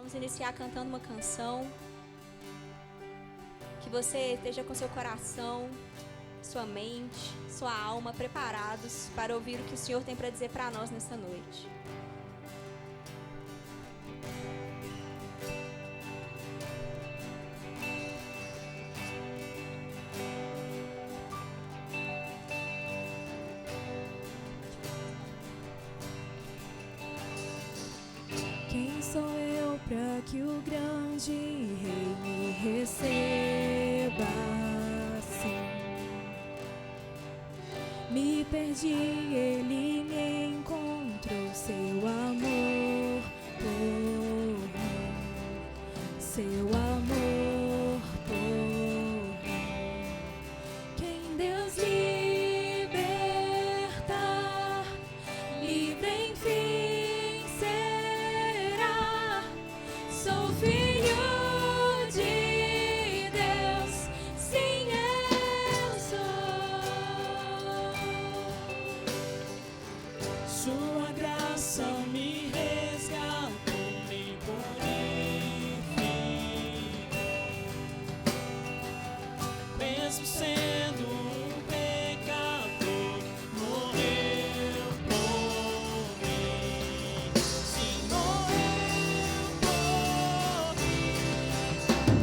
Vamos iniciar cantando uma canção. Que você esteja com seu coração, sua mente, sua alma preparados para ouvir o que o Senhor tem para dizer para nós nessa noite. Quem sou eu para que o grande rei me receba assim? Me perdi, ele me encontrou, seu amor por mim, seu amor por mim. Quem Deus libertar, livre enfim será. Sou filho de Deus, sim eu sou. Sua graça me resgatou, me purificou. Mesmo sendo um pecador, morreu por mim. Sim, morreu por mim.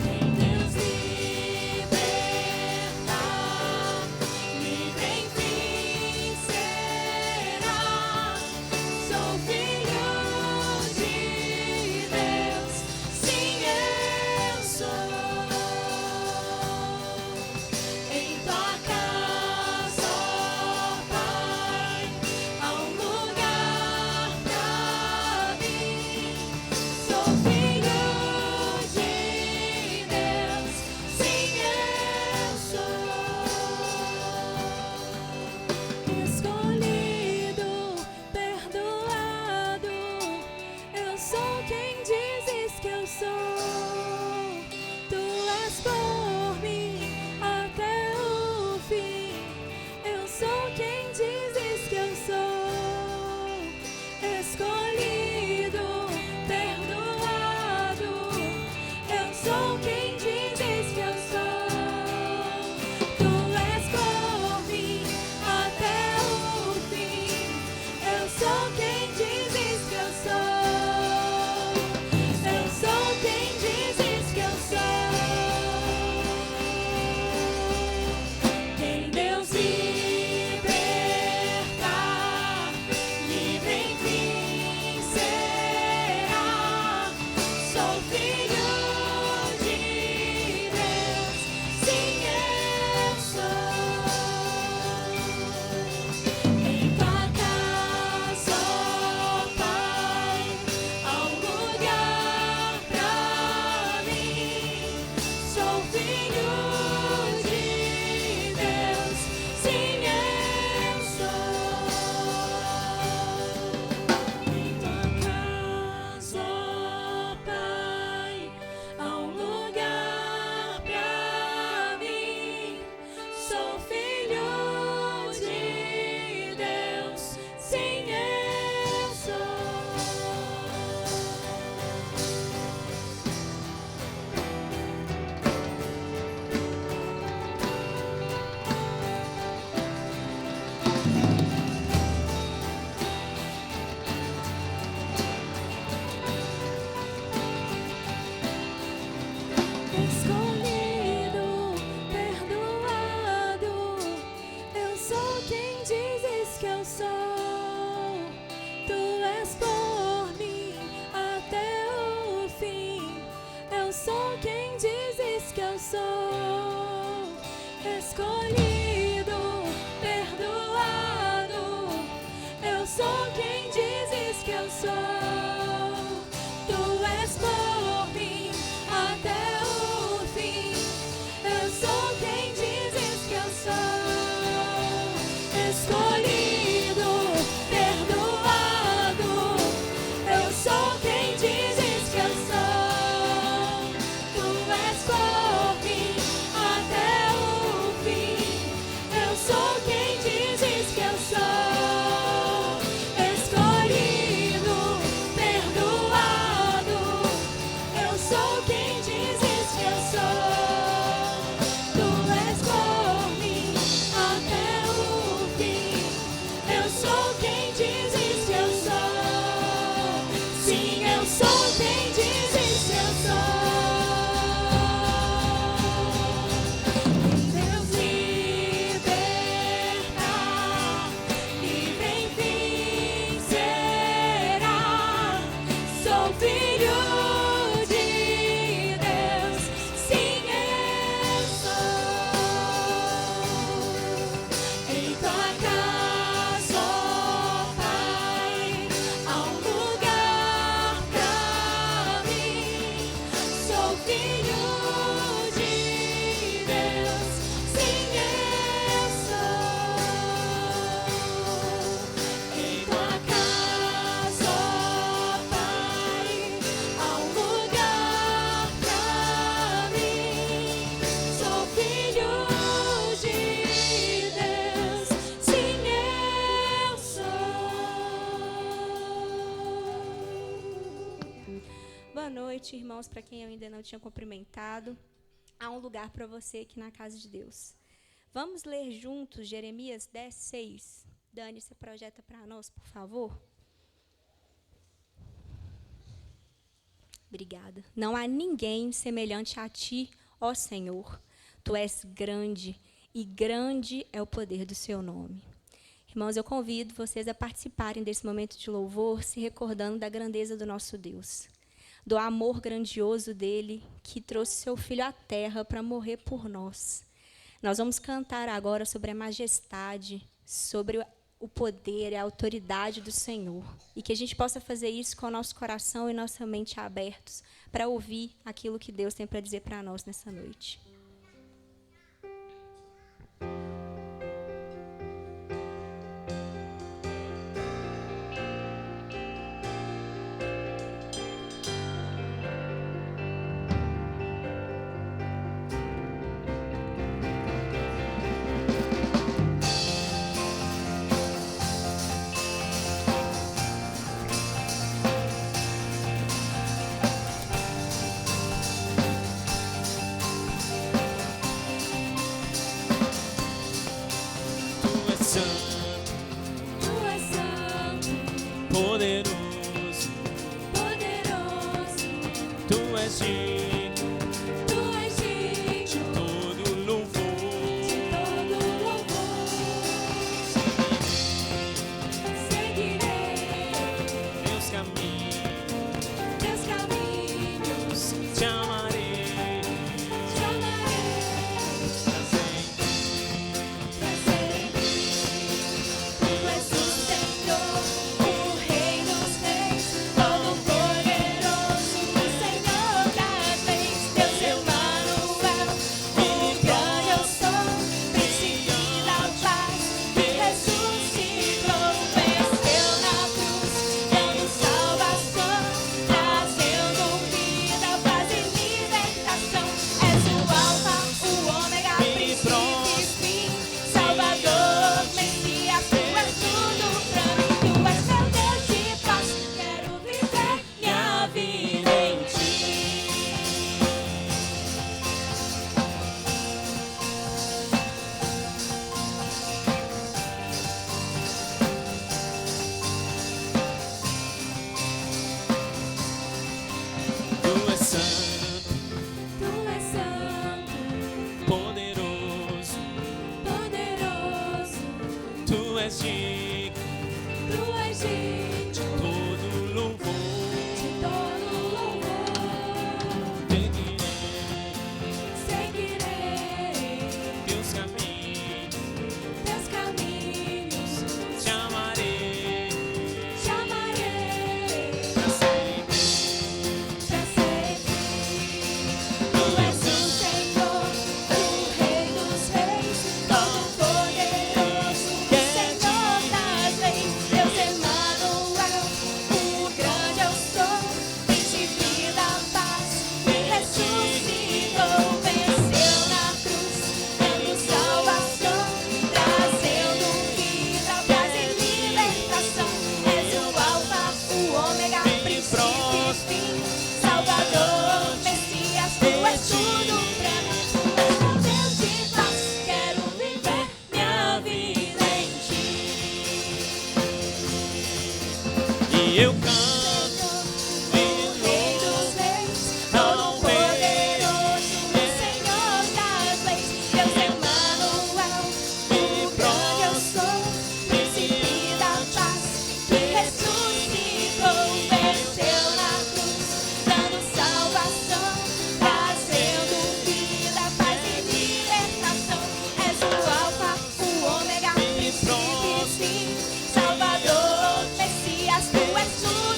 Quem Deus libertar, livre enfim será. Sou filho de Deus, sim eu sou. Em tua casa, ó Pai, há um lugar pra mim. Sou filho de Deus, sim eu sou. Escolhido, perdoado, eu sou quem dizes que eu sou. Tu és por mim até o fim. Eu sou quem dizes que eu sou. Escolhido, perdoado, eu sou quem dizes que eu sou. Tu és por mim até o fim. Eu sou quem dizes que eu sou. Eu sou quem dizes que eu sou. Quem Deus libertar, livre enfim será. Sou filho de Deus, sim eu sou. Em tua casa, ó Pai, há um lugar pra mim. Sou filho de Deus, sim eu sou. Em tua casa, ó Pai, há um lugar pra mim. Sou filho de Deus, sim eu sou. Escolhido, perdoado, eu sou quem dizes que eu sou. Tu és por mim até o fim. Eu sou quem dizes que eu sou. Escolhido, perdoado, eu sou quem dizes que eu sou. Tu és por mim até o fim. Eu sou quem dizes que eu sou. Escolhido, perdoado, eu sou quem dizes que eu sou. Tu és por mim até o fim. Eu sou quem dizes que eu sou. Escolhido, Boa noite, irmãos, para quem eu ainda não tinha cumprimentado. Há um lugar para você aqui na casa de Deus. Vamos ler juntos Jeremias 10, 6. Dani, você projeta para nós, por favor? Obrigada. Não há ninguém semelhante a ti, ó Senhor. Tu és grande, e grande é o poder do seu nome. Irmãos, eu convido vocês a participarem desse momento de louvor, se recordando da grandeza do nosso Deus, do amor grandioso dele, que trouxe seu Filho à terra para morrer por nós. Nós vamos cantar agora sobre a majestade, sobre o poder e a autoridade do Senhor, e que a gente possa fazer isso com o nosso coração e nossa mente abertos para ouvir aquilo que Deus tem para dizer para nós nessa noite. Poderoso, Poderoso, tu és digno, tu és digno todo de louvor. todo louvor. Seguirei Teus caminhos, teus caminhos, te amarei, te amarei pra sempre. para sempre. Tu és o Senhor, o Rei dos Reis, Todo-Poderoso, o Senhor das leis. Deus Emanuel, o grande eu sou, Príncipe da paz, que ressuscitou, venceu na cruz, dando salvação, trazendo vida, paz e libertação. És o Alfa, o Ômega, princípio e fim, Salvador, Messias, tu és tudo pra mim. Tu és meu Deus de paz, quero viver minha vida em ti. Tu és santo, Tu és santo, poderoso, poderoso, tu és digno, tu és digno todo louvor. de todo louvor. Seguirei Teus caminhos, teus caminhos, te amarei, te amarei pra sempre. para sempre. Tu és o Senhor, o Rei dos Reis, Todo-Poderoso, o Senhor das leis. Deus Emanuel, o grande eu sou, Príncipe da paz, que ressuscitou, venceu na cruz, dando salvação, trazendo vida, paz e libertação. És o Alfa, o Ômega, princípio e fim, Salvador, Messias, tu és tudo pra mim. Tu és meu Deus de paz, quero viver minha vida em ti. E eu canto, O Rei dos Reis, Todo-Poderoso, o Senhor das leis. Deus Emanuel, o grande eu sou, Príncipe da paz, que ressuscitou, venceu na cruz, dando salvação, trazendo vida, paz e libertação. És o Alfa, o Ômega, princípio e fim, Salvador, Messias, tu és tudo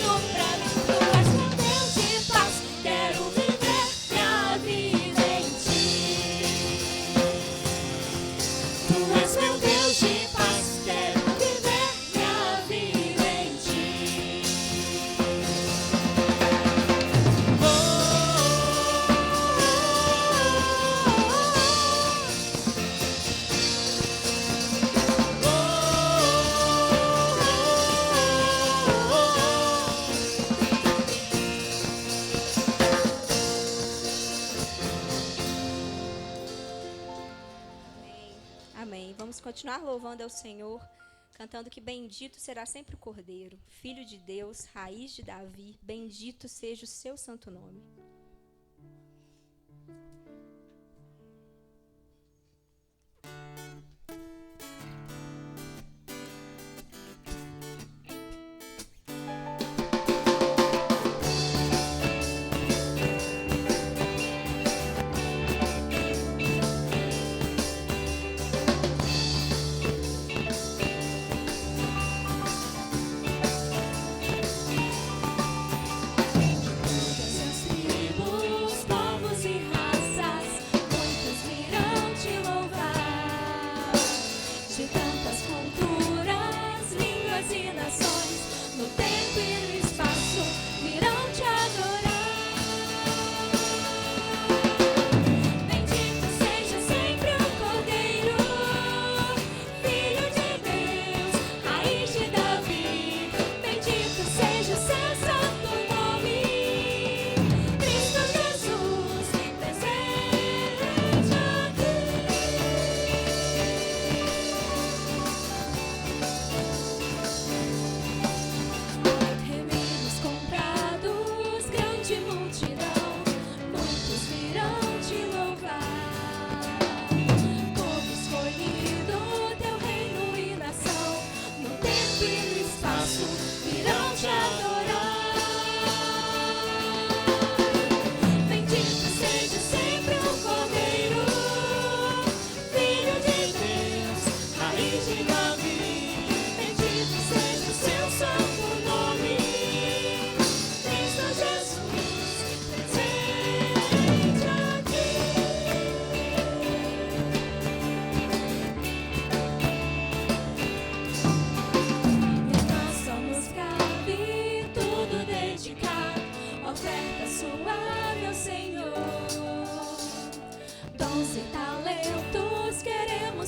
vamos continuar louvando ao Senhor, cantando que bendito será sempre o Cordeiro, Filho de Deus, raiz de Davi, bendito seja o seu santo nome.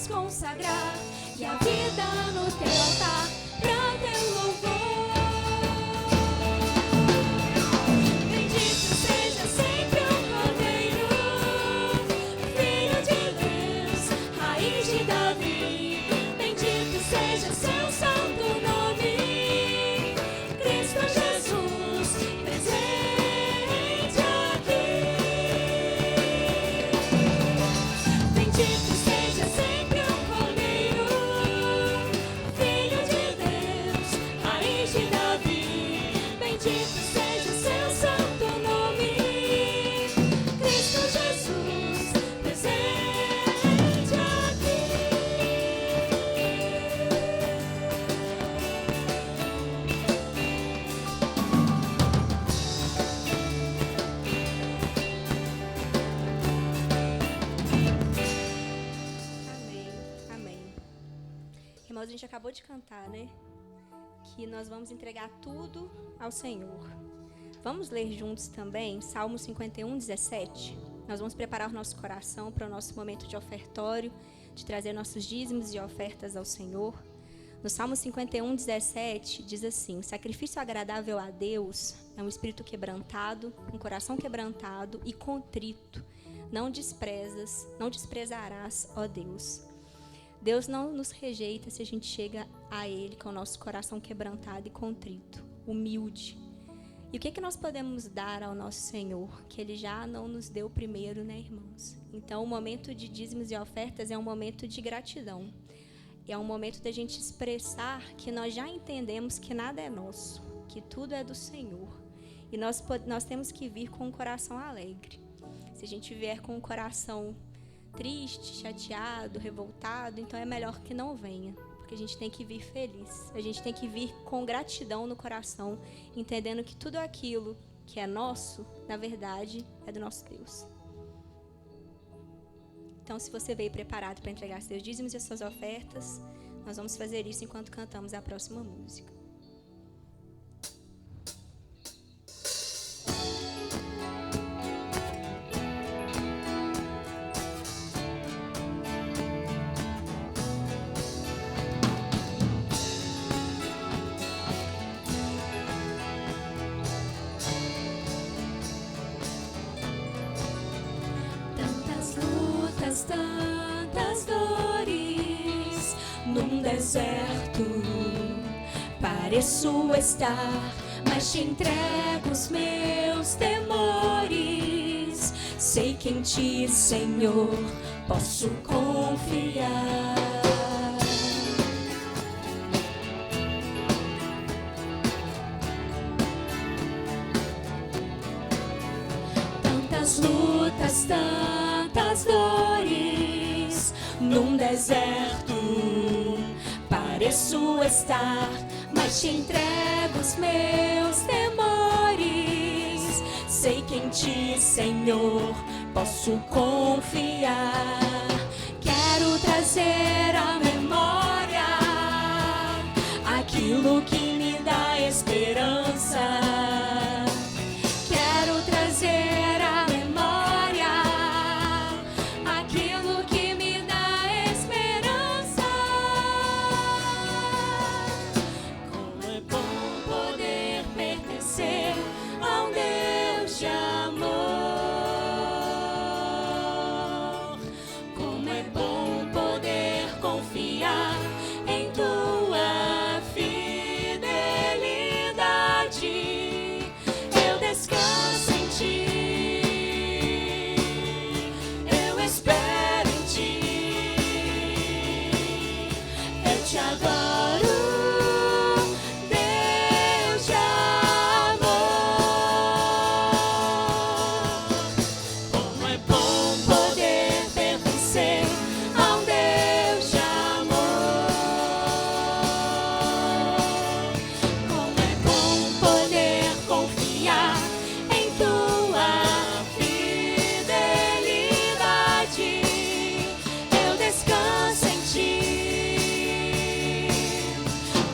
Consagrar e a vida no teu altar pra teu louvor. Bendito seja sempre o Cordeiro, Filho de Deus, raiz de Davi. Bendito seja seu santo nome, Cristo Jesus, presente aqui. Bendito seja sempre A gente acabou de cantar, né? Que nós vamos entregar tudo ao Senhor. Vamos ler juntos também Salmo 51, 17. Nós vamos preparar o nosso coração para o nosso momento de ofertório, de trazer nossos dízimos e ofertas ao Senhor. No Salmo 51, 17, diz assim: o sacrifício agradável a Deus é um espírito quebrantado, um coração quebrantado e contrito. Não desprezarás, ó Deus. Deus não nos rejeita se a gente chega a Ele com o nosso coração quebrantado e contrito, humilde. E o que nós podemos dar ao nosso Senhor, que Ele já não nos deu primeiro, né, irmãos? Então, o momento de dízimos e ofertas é um momento de gratidão. É um momento da gente expressar que nós já entendemos que nada é nosso, que tudo é do Senhor. E nós temos que vir com um coração alegre. Se a gente vier com um coração triste, chateado, revoltado, então é melhor que não venha, porque a gente tem que vir feliz, a gente tem que vir com gratidão no coração, entendendo que tudo aquilo que é nosso, na verdade, é do nosso Deus. Então, se você veio preparado para entregar seus dízimos e as suas ofertas, nós vamos fazer isso enquanto cantamos a próxima música. Tantas dores deserto pareço estar, mas te entrego os meus temores. Sei que em ti, Senhor, posso confiar. Tantas lutas, tantas dores, num deserto pareço estar, mas te entrego os meus temores. Sei que em ti, Senhor, posso confiar. Quero trazer à memória aquilo que me dá esperança. Quero trazer à memória aquilo que me dá esperança. Como é bom poder pertencer a um Deus de amor. Como é bom poder confiar em tua fidelidade. Eu descanso em ti, eu espero em ti, eu te adoro, Deus de amor. Como é bom poder pertencer a um Deus de amor. Como é bom poder confiar em tua fidelidade. Eu descanso em ti,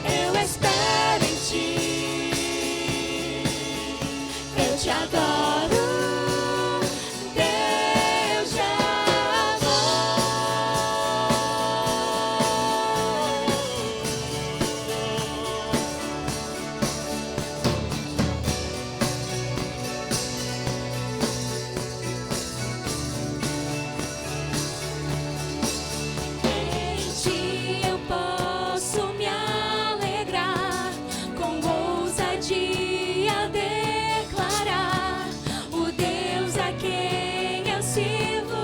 eu espero em ti, eu te adoro, Deus de Em ti eu posso me alegrar, com ousadia declarar o Deus a quem eu sirvo.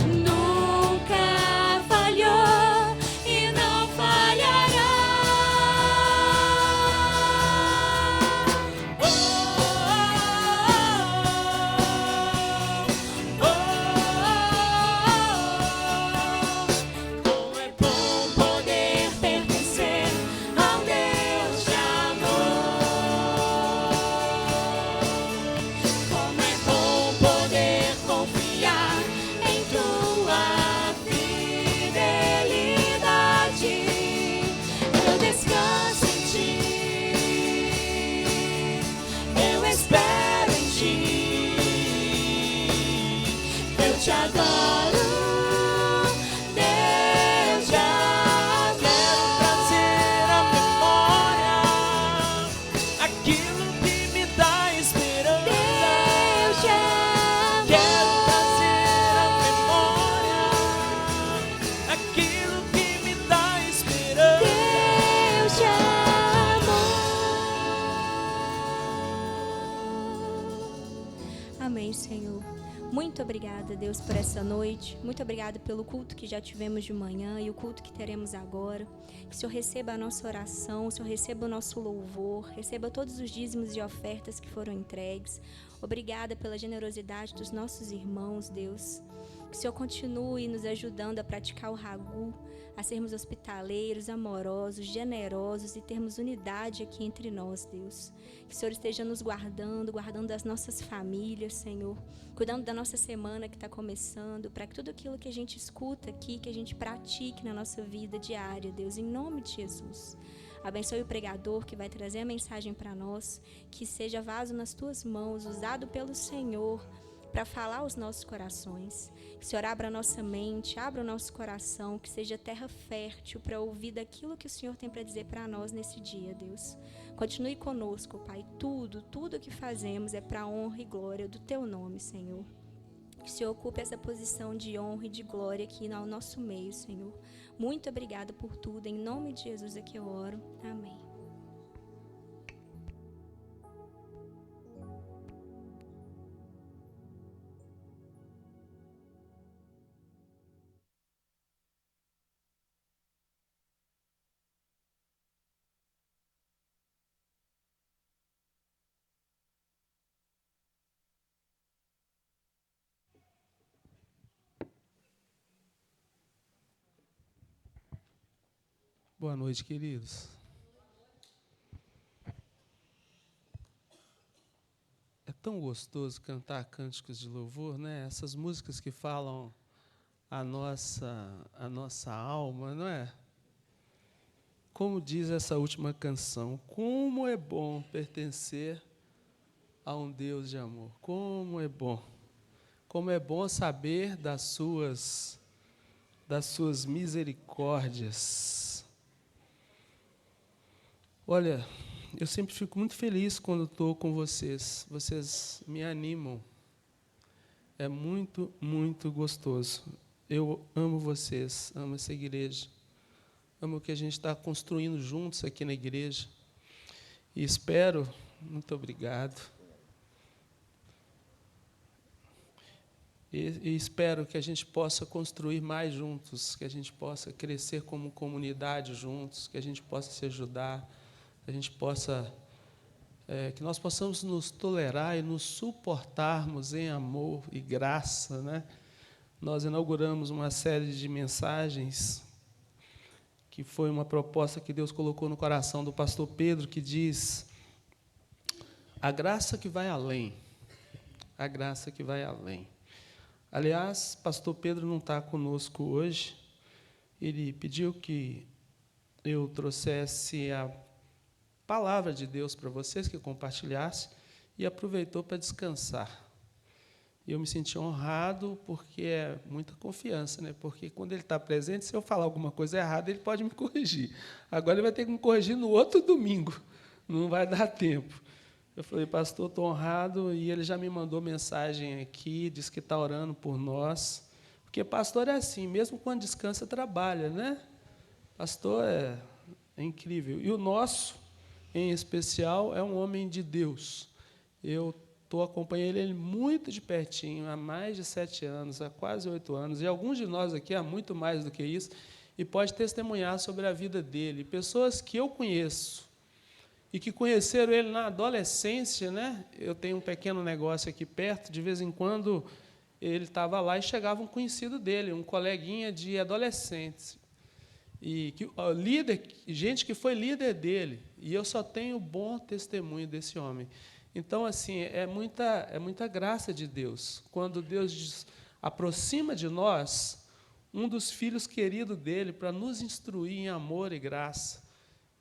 Nunca falhou e não falhará. Como é bom poder pertencer a um Deus de amor. Como é bom poder confiar em tua fidelidade. Eu descanso em ti, eu espero em ti, eu te adoro, Deus de amor. Trazer à memória aquilo que me dá esperança. Deus de amor. Quero trazer à memória aquilo que me dá esperança. Deus de amor. Amém, Senhor. Muito obrigada, Deus, por essa noite. Muito obrigada pelo culto que já tivemos de manhã e o culto que teremos agora. Que o Senhor receba a nossa oração, o Senhor receba o nosso louvor, receba todos os dízimos e ofertas que foram entregues. Obrigada pela generosidade dos nossos irmãos, Deus. Que o Senhor continue nos ajudando a praticar o ragu, a sermos hospitaleiros, amorosos, generosos e termos unidade aqui entre nós, Deus. Que o Senhor esteja nos guardando, guardando as nossas famílias, Senhor. Cuidando da nossa semana que está começando, para que tudo aquilo que a gente escuta aqui, que a gente pratique na nossa vida diária, Deus, em nome de Jesus. Abençoe o pregador que vai trazer a mensagem para nós, que seja vaso nas tuas mãos, usado pelo Senhor, para falar aos nossos corações. Que o Senhor abra a nossa mente, abra o nosso coração, que seja terra fértil para ouvir daquilo que o Senhor tem para dizer para nós nesse dia, Deus. Continue conosco, Pai. Tudo que fazemos é para a honra e glória do Teu nome, Senhor. Que o Senhor ocupe essa posição de honra e de glória aqui no nosso meio, Senhor. Muito obrigada por tudo. Em nome de Jesus é que eu oro. Amém. Boa noite, queridos. É tão gostoso cantar cânticos de louvor, né? Essas músicas que falam a nossa alma, não é? Como diz essa última canção, como é bom pertencer a um Deus de amor. Como é bom. Como é bom saber das suas misericórdias. Olha, eu sempre fico muito feliz quando estou com vocês. Vocês me animam. É muito, muito gostoso. Eu amo vocês, amo essa igreja. Amo o que a gente está construindo juntos aqui na igreja. E espero, muito obrigado. E espero que a gente possa construir mais juntos, que a gente possa crescer como comunidade juntos, que a gente possa se ajudar, que a gente possa, que nós possamos nos tolerar e nos suportarmos em amor e graça, né? Nós inauguramos uma série de mensagens que foi uma proposta que Deus colocou no coração do pastor Pedro, que diz: a graça que vai além, a graça que vai além. Aliás, pastor Pedro não está conosco hoje. Ele pediu que eu trouxesse a palavra de Deus para vocês, que compartilhasse, e aproveitou para descansar. E eu me senti honrado, porque é muita confiança, né? Porque quando ele está presente, se eu falar alguma coisa errada, ele pode me corrigir. Agora ele vai ter que me corrigir no outro domingo, não vai dar tempo. Eu falei: pastor, estou honrado, e ele já me mandou mensagem aqui, disse que está orando por nós, porque pastor é assim, mesmo quando descansa, trabalha, né? Pastor é incrível. E o nosso, em especial, é um homem de Deus. Eu estou acompanhando ele muito de pertinho, há mais de 7 anos, há quase 8 anos, e alguns de nós aqui há muito mais do que isso, e pode testemunhar sobre a vida dele. Pessoas que eu conheço, e que conheceram ele na adolescência, né? Eu tenho um pequeno negócio aqui perto, de vez em quando ele estava lá e chegava um conhecido dele, um coleguinha de adolescentes, e que, líder, gente que foi líder dele, e eu só tenho bom testemunho desse homem. Então, assim, é muita graça de Deus. Quando Deus aproxima de nós um dos filhos queridos dele para nos instruir em amor e graça.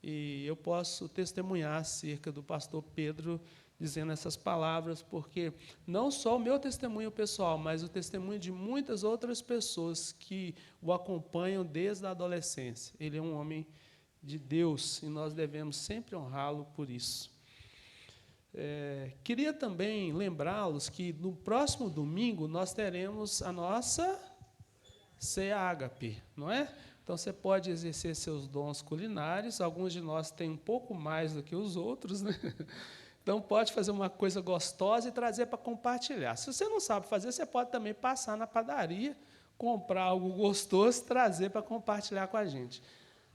E eu posso testemunhar acerca do pastor Pedro dizendo essas palavras, porque não só o meu testemunho pessoal, mas o testemunho de muitas outras pessoas que o acompanham desde a adolescência. Ele é um homem de Deus e nós devemos sempre honrá-lo por isso. Queria também lembrá-los que no próximo domingo nós teremos a nossa Ceia Ágape, não é? Então, você pode exercer seus dons culinários. Alguns de nós têm um pouco mais do que os outros, né? Então, pode fazer uma coisa gostosa e trazer para compartilhar. Se você não sabe fazer, você pode também passar na padaria, comprar algo gostoso, trazer para compartilhar com a gente.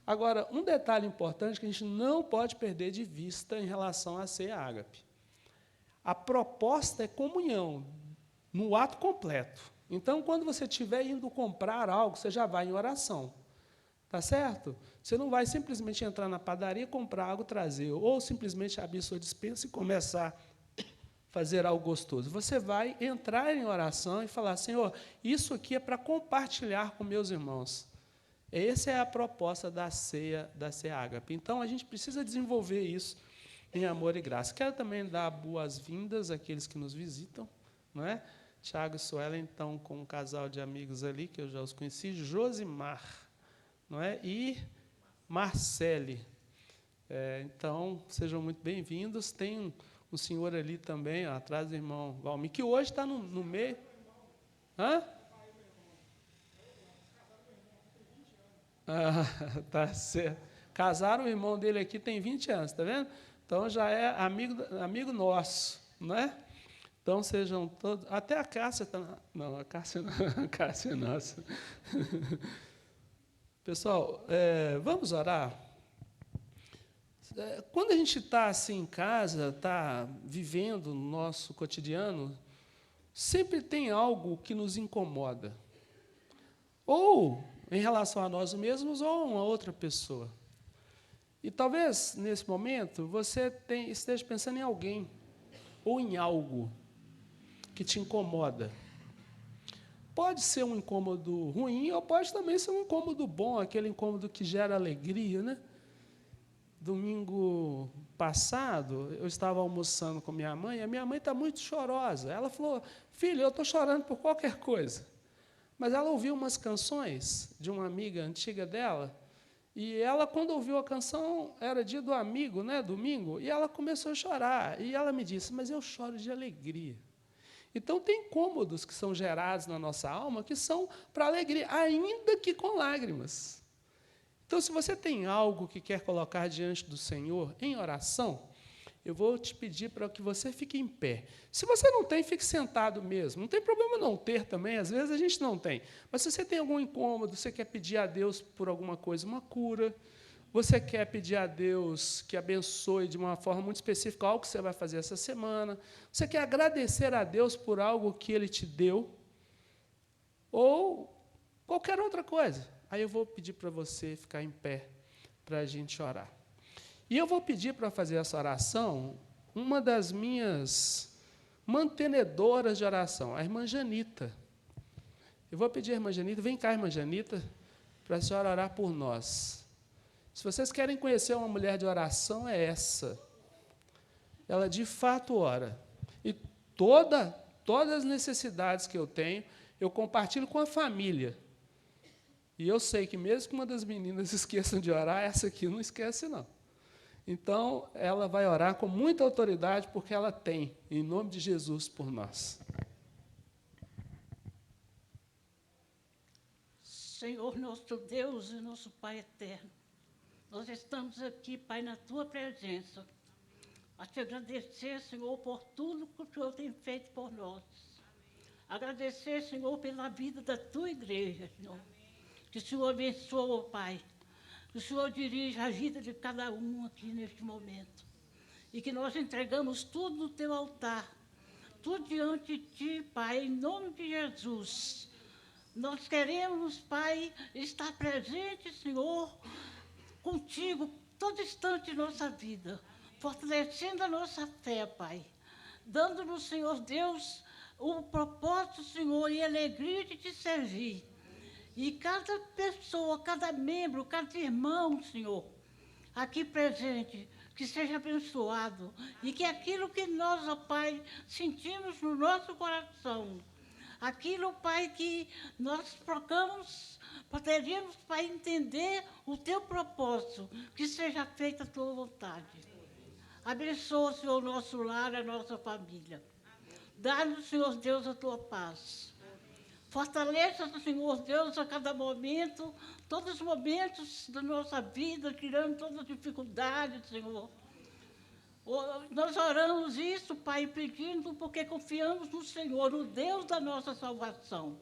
Agora, um detalhe importante que a gente não pode perder de vista em relação à Ceia Ágape. A proposta é comunhão, no ato completo. Então, quando você estiver indo comprar algo, você já vai em oração. Tá certo? Você não vai simplesmente entrar na padaria, comprar algo, trazer, ou simplesmente abrir sua despensa e começar a fazer algo gostoso. Você vai entrar em oração e falar: Senhor, isso aqui é para compartilhar com meus irmãos. Essa é a proposta da ceia Ágape. Então, a gente precisa desenvolver isso em amor e graça. Quero também dar boas-vindas àqueles que nos visitam, não é? Tiago e Suelen estão com um casal de amigos ali, que eu já os conheci, Josimar, não é? E Marcele. Então, sejam muito bem-vindos. Tem um senhor ali também, ó, atrás do irmão Valmir, que hoje está no meio. Hã? Ah, tá certo. Casaram, o irmão dele aqui tem 20 anos, tá vendo? Então já é amigo nosso, não é? Então sejam todos. Até a Cássia está. Não, a Cássia não, a Cássia é nossa. Pessoal, vamos orar? Quando a gente está assim em casa, está vivendo o nosso cotidiano, sempre tem algo que nos incomoda. Ou em relação a nós mesmos, ou a uma outra pessoa. E talvez, nesse momento, você esteja pensando em alguém, ou em algo que te incomoda. Pode ser um incômodo ruim, ou pode também ser um incômodo bom, aquele incômodo que gera alegria, né? Domingo passado, eu estava almoçando com minha mãe, e a minha mãe está muito chorosa. Ela falou, filho, eu estou chorando por qualquer coisa. Mas ela ouviu umas canções de uma amiga antiga dela, e ela, quando ouviu a canção, era dia do amigo, né, domingo, e ela começou a chorar. E ela me disse, mas eu choro de alegria. Então, tem incômodos que são gerados na nossa alma que são para alegria, ainda que com lágrimas. Então, se você tem algo que quer colocar diante do Senhor em oração, eu vou te pedir para que você fique em pé. Se você não tem, fique sentado mesmo. Não tem problema não ter também, às vezes a gente não tem. Mas se você tem algum incômodo, você quer pedir a Deus por alguma coisa, uma cura, você quer pedir a Deus que abençoe de uma forma muito específica algo que você vai fazer essa semana, você quer agradecer a Deus por algo que Ele te deu, ou qualquer outra coisa, aí eu vou pedir para você ficar em pé para a gente orar. E eu vou pedir para fazer essa oração uma das minhas mantenedoras de oração, a irmã Janita. Eu vou pedir à irmã Janita, vem cá, irmã Janita, para a senhora orar por nós. Se vocês querem conhecer uma mulher de oração, é essa. Ela, de fato, ora. E todas as necessidades que eu tenho, eu compartilho com a família. E eu sei que, mesmo que uma das meninas esqueçam de orar, essa aqui não esquece, não. Então, ela vai orar com muita autoridade, porque ela tem, em nome de Jesus, por nós. Senhor, nosso Deus e nosso Pai eterno, nós estamos aqui, Pai, na Tua presença, a Te agradecer, Senhor, por tudo que o Senhor tem feito por nós. Agradecer, Senhor, pela vida da Tua igreja, Senhor. Que o Senhor abençoe, Pai. Que o Senhor dirija a vida de cada um aqui neste momento. E que nós entregamos tudo no Teu altar, tudo diante de Ti, Pai, em nome de Jesus. Nós queremos, Pai, estar presente, Senhor, contigo, todo instante de nossa vida, fortalecendo a nossa fé, Pai, dando-nos, Senhor Deus, o propósito, Senhor, e a alegria de Te servir. E cada pessoa, cada membro, cada irmão, Senhor, aqui presente, que seja abençoado, e que aquilo que nós, ó Pai, sentimos no nosso coração, aquilo, Pai, que nós procuramos, poderíamos, Pai, entender o Teu propósito, que seja feita a Tua vontade. Abençoa, Senhor, o nosso lar, a nossa família. Dá-nos, Senhor Deus, a Tua paz. Fortaleça, Senhor Deus, a cada momento, todos os momentos da nossa vida, tirando todas as dificuldades, Senhor. Nós oramos isso, Pai, pedindo, porque confiamos no Senhor, o Deus da nossa salvação.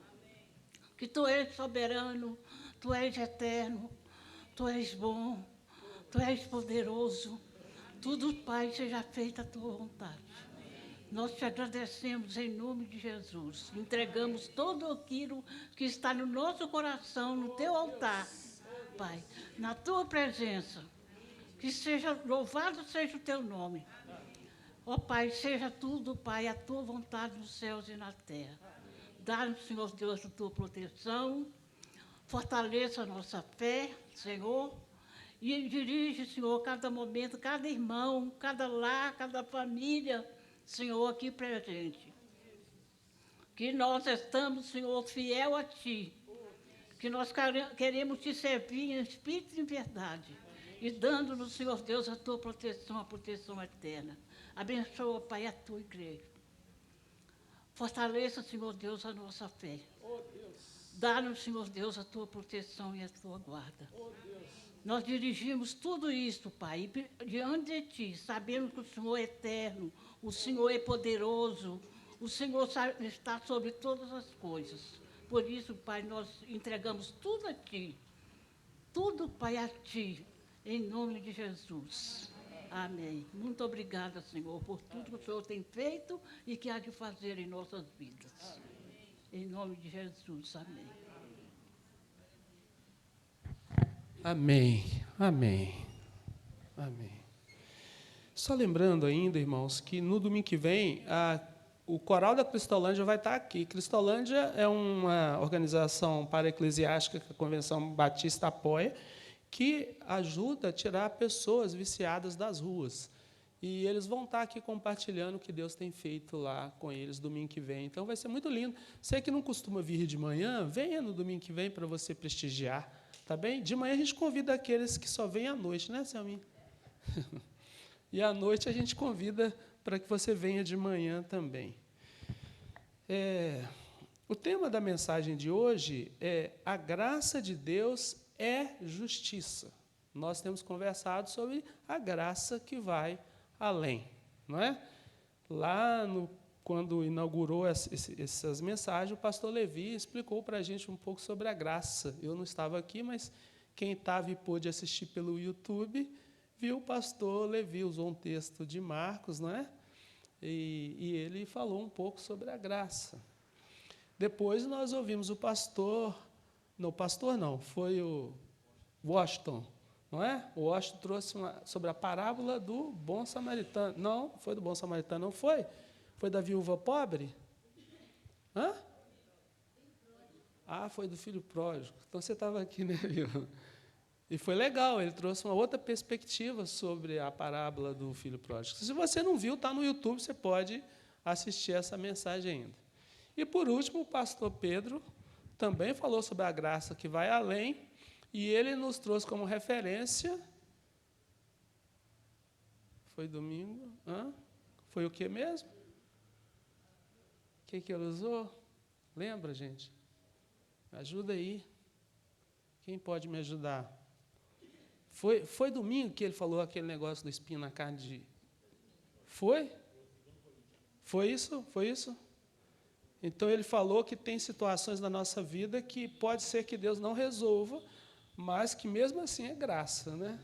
Que Tu és soberano, Tu és eterno, Tu és bom, Tu és poderoso. Tudo, Pai, seja feita a Tua vontade. Nós Te agradecemos em nome de Jesus. Entregamos tudo aquilo que está no nosso coração, no Teu altar, Pai, na Tua presença. Que seja louvado seja o Teu nome. Ó Pai, seja tudo, Pai, a Tua vontade nos céus e na terra. Dá-nos, Senhor Deus, a Tua proteção. Fortaleça a nossa fé, Senhor. E dirige, Senhor, cada momento, cada irmão, cada lar, cada família, Senhor, aqui presente. Que nós estamos, Senhor, fiel a Ti. Que nós queremos Te servir em espírito e em verdade. E dando-nos, Senhor Deus, a Tua proteção, a proteção eterna. Abençoa, Pai, a Tua igreja. Fortaleça, Senhor Deus, a nossa fé. Dá-nos, Senhor Deus, a tua proteção e a tua guarda. Nós dirigimos tudo isso, Pai, diante de Ti, sabendo que o Senhor é eterno, o Senhor é poderoso, o Senhor está sobre todas as coisas. Por isso, Pai, nós entregamos tudo a Ti. Tudo, Pai, a Ti, em nome de Jesus. Amém. Muito obrigada, Senhor, por tudo que o Senhor tem feito e que há de fazer em nossas vidas. Em nome de Jesus. Amém. Amém, amém, amém. Só lembrando ainda, irmãos, que no domingo que vem, o Coral da Cristolândia vai estar aqui. Cristolândia é uma organização para-eclesiástica que a Convenção Batista apoia, que ajuda a tirar pessoas viciadas das ruas. E eles vão estar aqui compartilhando o que Deus tem feito lá com eles domingo que vem. Então, vai ser muito lindo. Você que não costuma vir de manhã, venha no domingo que vem para você prestigiar. Tá bem? De manhã a gente convida aqueles que só vêm à noite, né, Selminha? E à noite a gente convida para que você venha de manhã também. O tema da mensagem de hoje é: a graça de Deus é justiça. Nós temos conversado sobre a graça que vai além, não é? Lá, quando inaugurou essas mensagens, o pastor Levi explicou para a gente um pouco sobre a graça. Eu não estava aqui, mas quem estava e pôde assistir pelo YouTube, viu o pastor Levi, usou um texto de Marcos, não é? E ele falou um pouco sobre a graça. Depois nós ouvimos o pastor, foi o Washington, não é? O Washington trouxe sobre a parábola do bom samaritano. Não, foi do bom samaritano, não foi? Foi da viúva pobre? Hã? Foi do filho pródigo. Então você estava aqui, né, viu? E foi legal, ele trouxe uma outra perspectiva sobre a parábola do filho pródigo. Se você não viu, está no YouTube, você pode assistir essa mensagem ainda. E, por último, o pastor Pedro também falou sobre a graça que vai além, e ele nos trouxe como referência. Foi domingo? Foi o que mesmo? O que ele usou? Lembra, gente? Ajuda aí. Quem pode me ajudar? Foi domingo que ele falou aquele negócio do espinho na carne de... Foi? Foi isso? Foi isso? Então, ele falou que tem situações na nossa vida que pode ser que Deus não resolva, mas que, mesmo assim, é graça, né?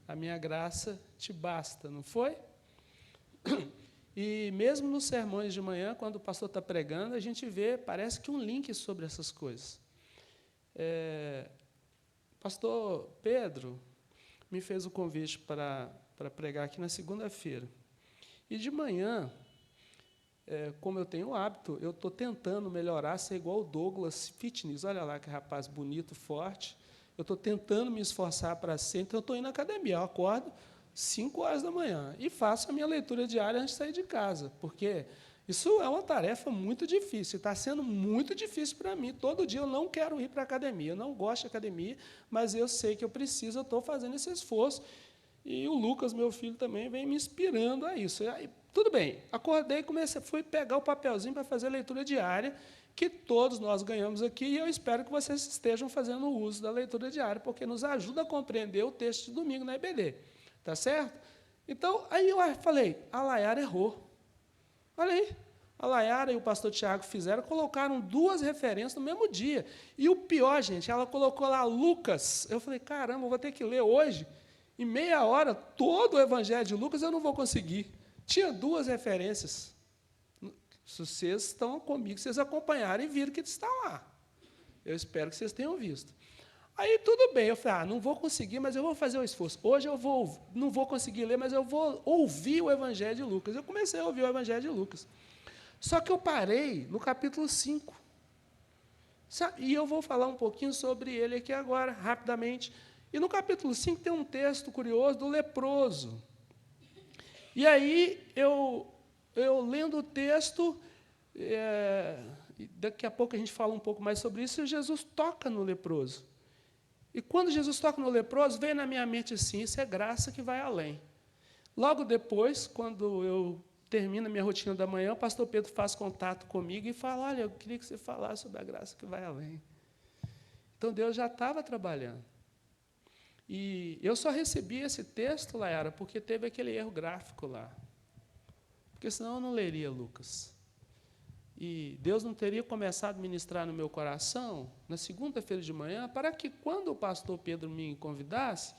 A minha graça te basta, não foi? E, mesmo nos sermões de manhã, quando o pastor está pregando, a gente vê, parece que um link sobre essas coisas. Pastor Pedro me fez o convite para pregar aqui na segunda-feira. E, de manhã... como eu tenho o hábito, eu estou tentando melhorar, ser igual o Douglas Fitness. Olha lá que rapaz bonito, forte. Eu estou tentando me esforçar para ser, então eu estou indo na academia. Eu acordo 5 horas da manhã e faço a minha leitura diária antes de sair de casa, porque isso é uma tarefa muito difícil, está sendo muito difícil para mim. Todo dia eu não quero ir para a academia, eu não gosto de academia, mas eu sei que eu preciso, eu estou fazendo esse esforço. E o Lucas, meu filho, também vem me inspirando a isso. E aí, tudo bem, acordei e fui pegar o papelzinho para fazer a leitura diária, que todos nós ganhamos aqui, e eu espero que vocês estejam fazendo uso da leitura diária, porque nos ajuda a compreender o texto de domingo na EBD. Tá certo? Então, aí eu falei, a Laiara errou. Olha aí, a Laiara e o pastor Tiago colocaram 2 referências no mesmo dia. E o pior, gente, ela colocou lá Lucas. Eu falei, caramba, eu vou ter que ler hoje, em meia hora, todo o Evangelho de Lucas, eu não vou conseguir. Tinha 2 referências. Se vocês estão comigo, vocês acompanharam e viram que está lá. Eu espero que vocês tenham visto. Aí, tudo bem, eu falei, não vou conseguir, mas eu vou fazer o esforço. Hoje não vou conseguir ler, mas eu vou ouvir o Evangelho de Lucas. Eu comecei a ouvir o Evangelho de Lucas. Só que eu parei no capítulo 5. E eu vou falar um pouquinho sobre ele aqui agora, rapidamente. E no capítulo 5 tem um texto curioso do leproso. E aí, eu lendo o texto, daqui a pouco a gente fala um pouco mais sobre isso, e Jesus toca no leproso. E quando Jesus toca no leproso, veio na minha mente assim, isso é graça que vai além. Logo depois, quando eu termina a minha rotina da manhã, o pastor Pedro faz contato comigo e fala, olha, eu queria que você falasse sobre a graça que vai além. Então, Deus já estava trabalhando. E eu só recebi esse texto, Layara, porque teve aquele erro gráfico lá. Porque senão eu não leria Lucas. E Deus não teria começado a ministrar no meu coração, na segunda-feira de manhã, para que, quando o pastor Pedro me convidasse,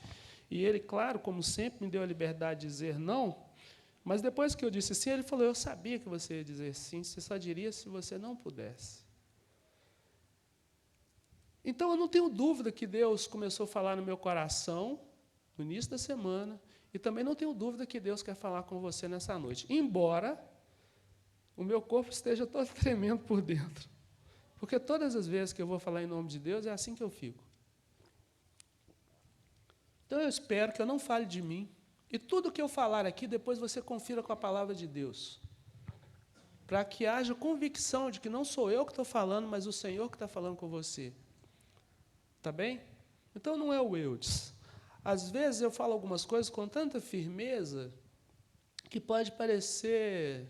e ele, claro, como sempre, me deu a liberdade de dizer não, mas depois que eu disse sim, ele falou, eu sabia que você ia dizer sim, você só diria se você não pudesse. Então, eu não tenho dúvida que Deus começou a falar no meu coração, no início da semana, e também não tenho dúvida que Deus quer falar com você nessa noite, embora o meu corpo esteja todo tremendo por dentro. Porque todas as vezes que eu vou falar em nome de Deus, é assim que eu fico. Então, eu espero que eu não fale de mim, e tudo que eu falar aqui, depois você confira com a palavra de Deus, para que haja convicção de que não sou eu que estou falando, mas o Senhor que está falando com você. Está bem? Então, não é o Eudes. Às vezes, eu falo algumas coisas com tanta firmeza que pode parecer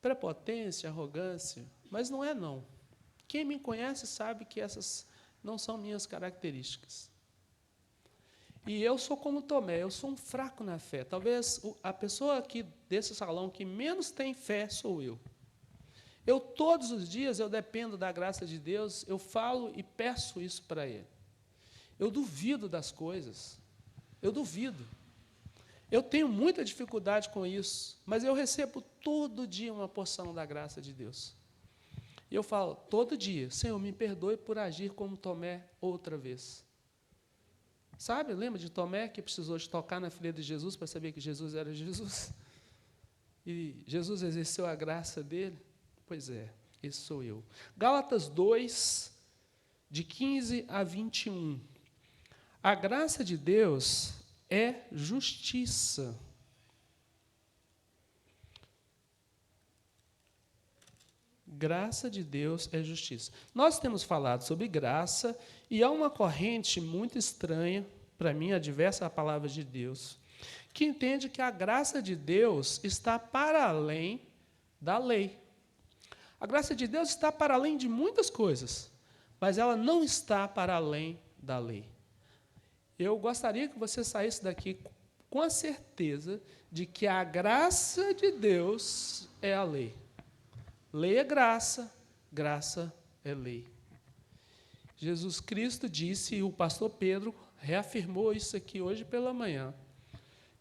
prepotência, arrogância, mas não é, não. Quem me conhece sabe que essas não são minhas características. E eu sou como Tomé, eu sou um fraco na fé. Talvez a pessoa aqui desse salão que menos tem fé sou eu. Eu, todos os dias, eu dependo da graça de Deus, eu falo e peço isso para Ele. Eu duvido das coisas, eu duvido. Eu tenho muita dificuldade com isso, mas eu recebo todo dia uma porção da graça de Deus. E eu falo, todo dia, Senhor, me perdoe por agir como Tomé outra vez. Sabe, lembra de Tomé que precisou de tocar na filha de Jesus para saber que Jesus era Jesus? E Jesus exerceu a graça dele? Pois é, esse sou eu. Gálatas 2, de 15 a 21. A graça de Deus é justiça. Graça de Deus é justiça. Nós temos falado sobre graça, e há uma corrente muito estranha, para mim, adversa à palavra de Deus, que entende que a graça de Deus está para além da lei. A graça de Deus está para além de muitas coisas, mas ela não está para além da lei. Eu gostaria que você saísse daqui com a certeza de que a graça de Deus é a lei. Lei é graça, graça é lei. Jesus Cristo disse, e o pastor Pedro reafirmou isso aqui hoje pela manhã,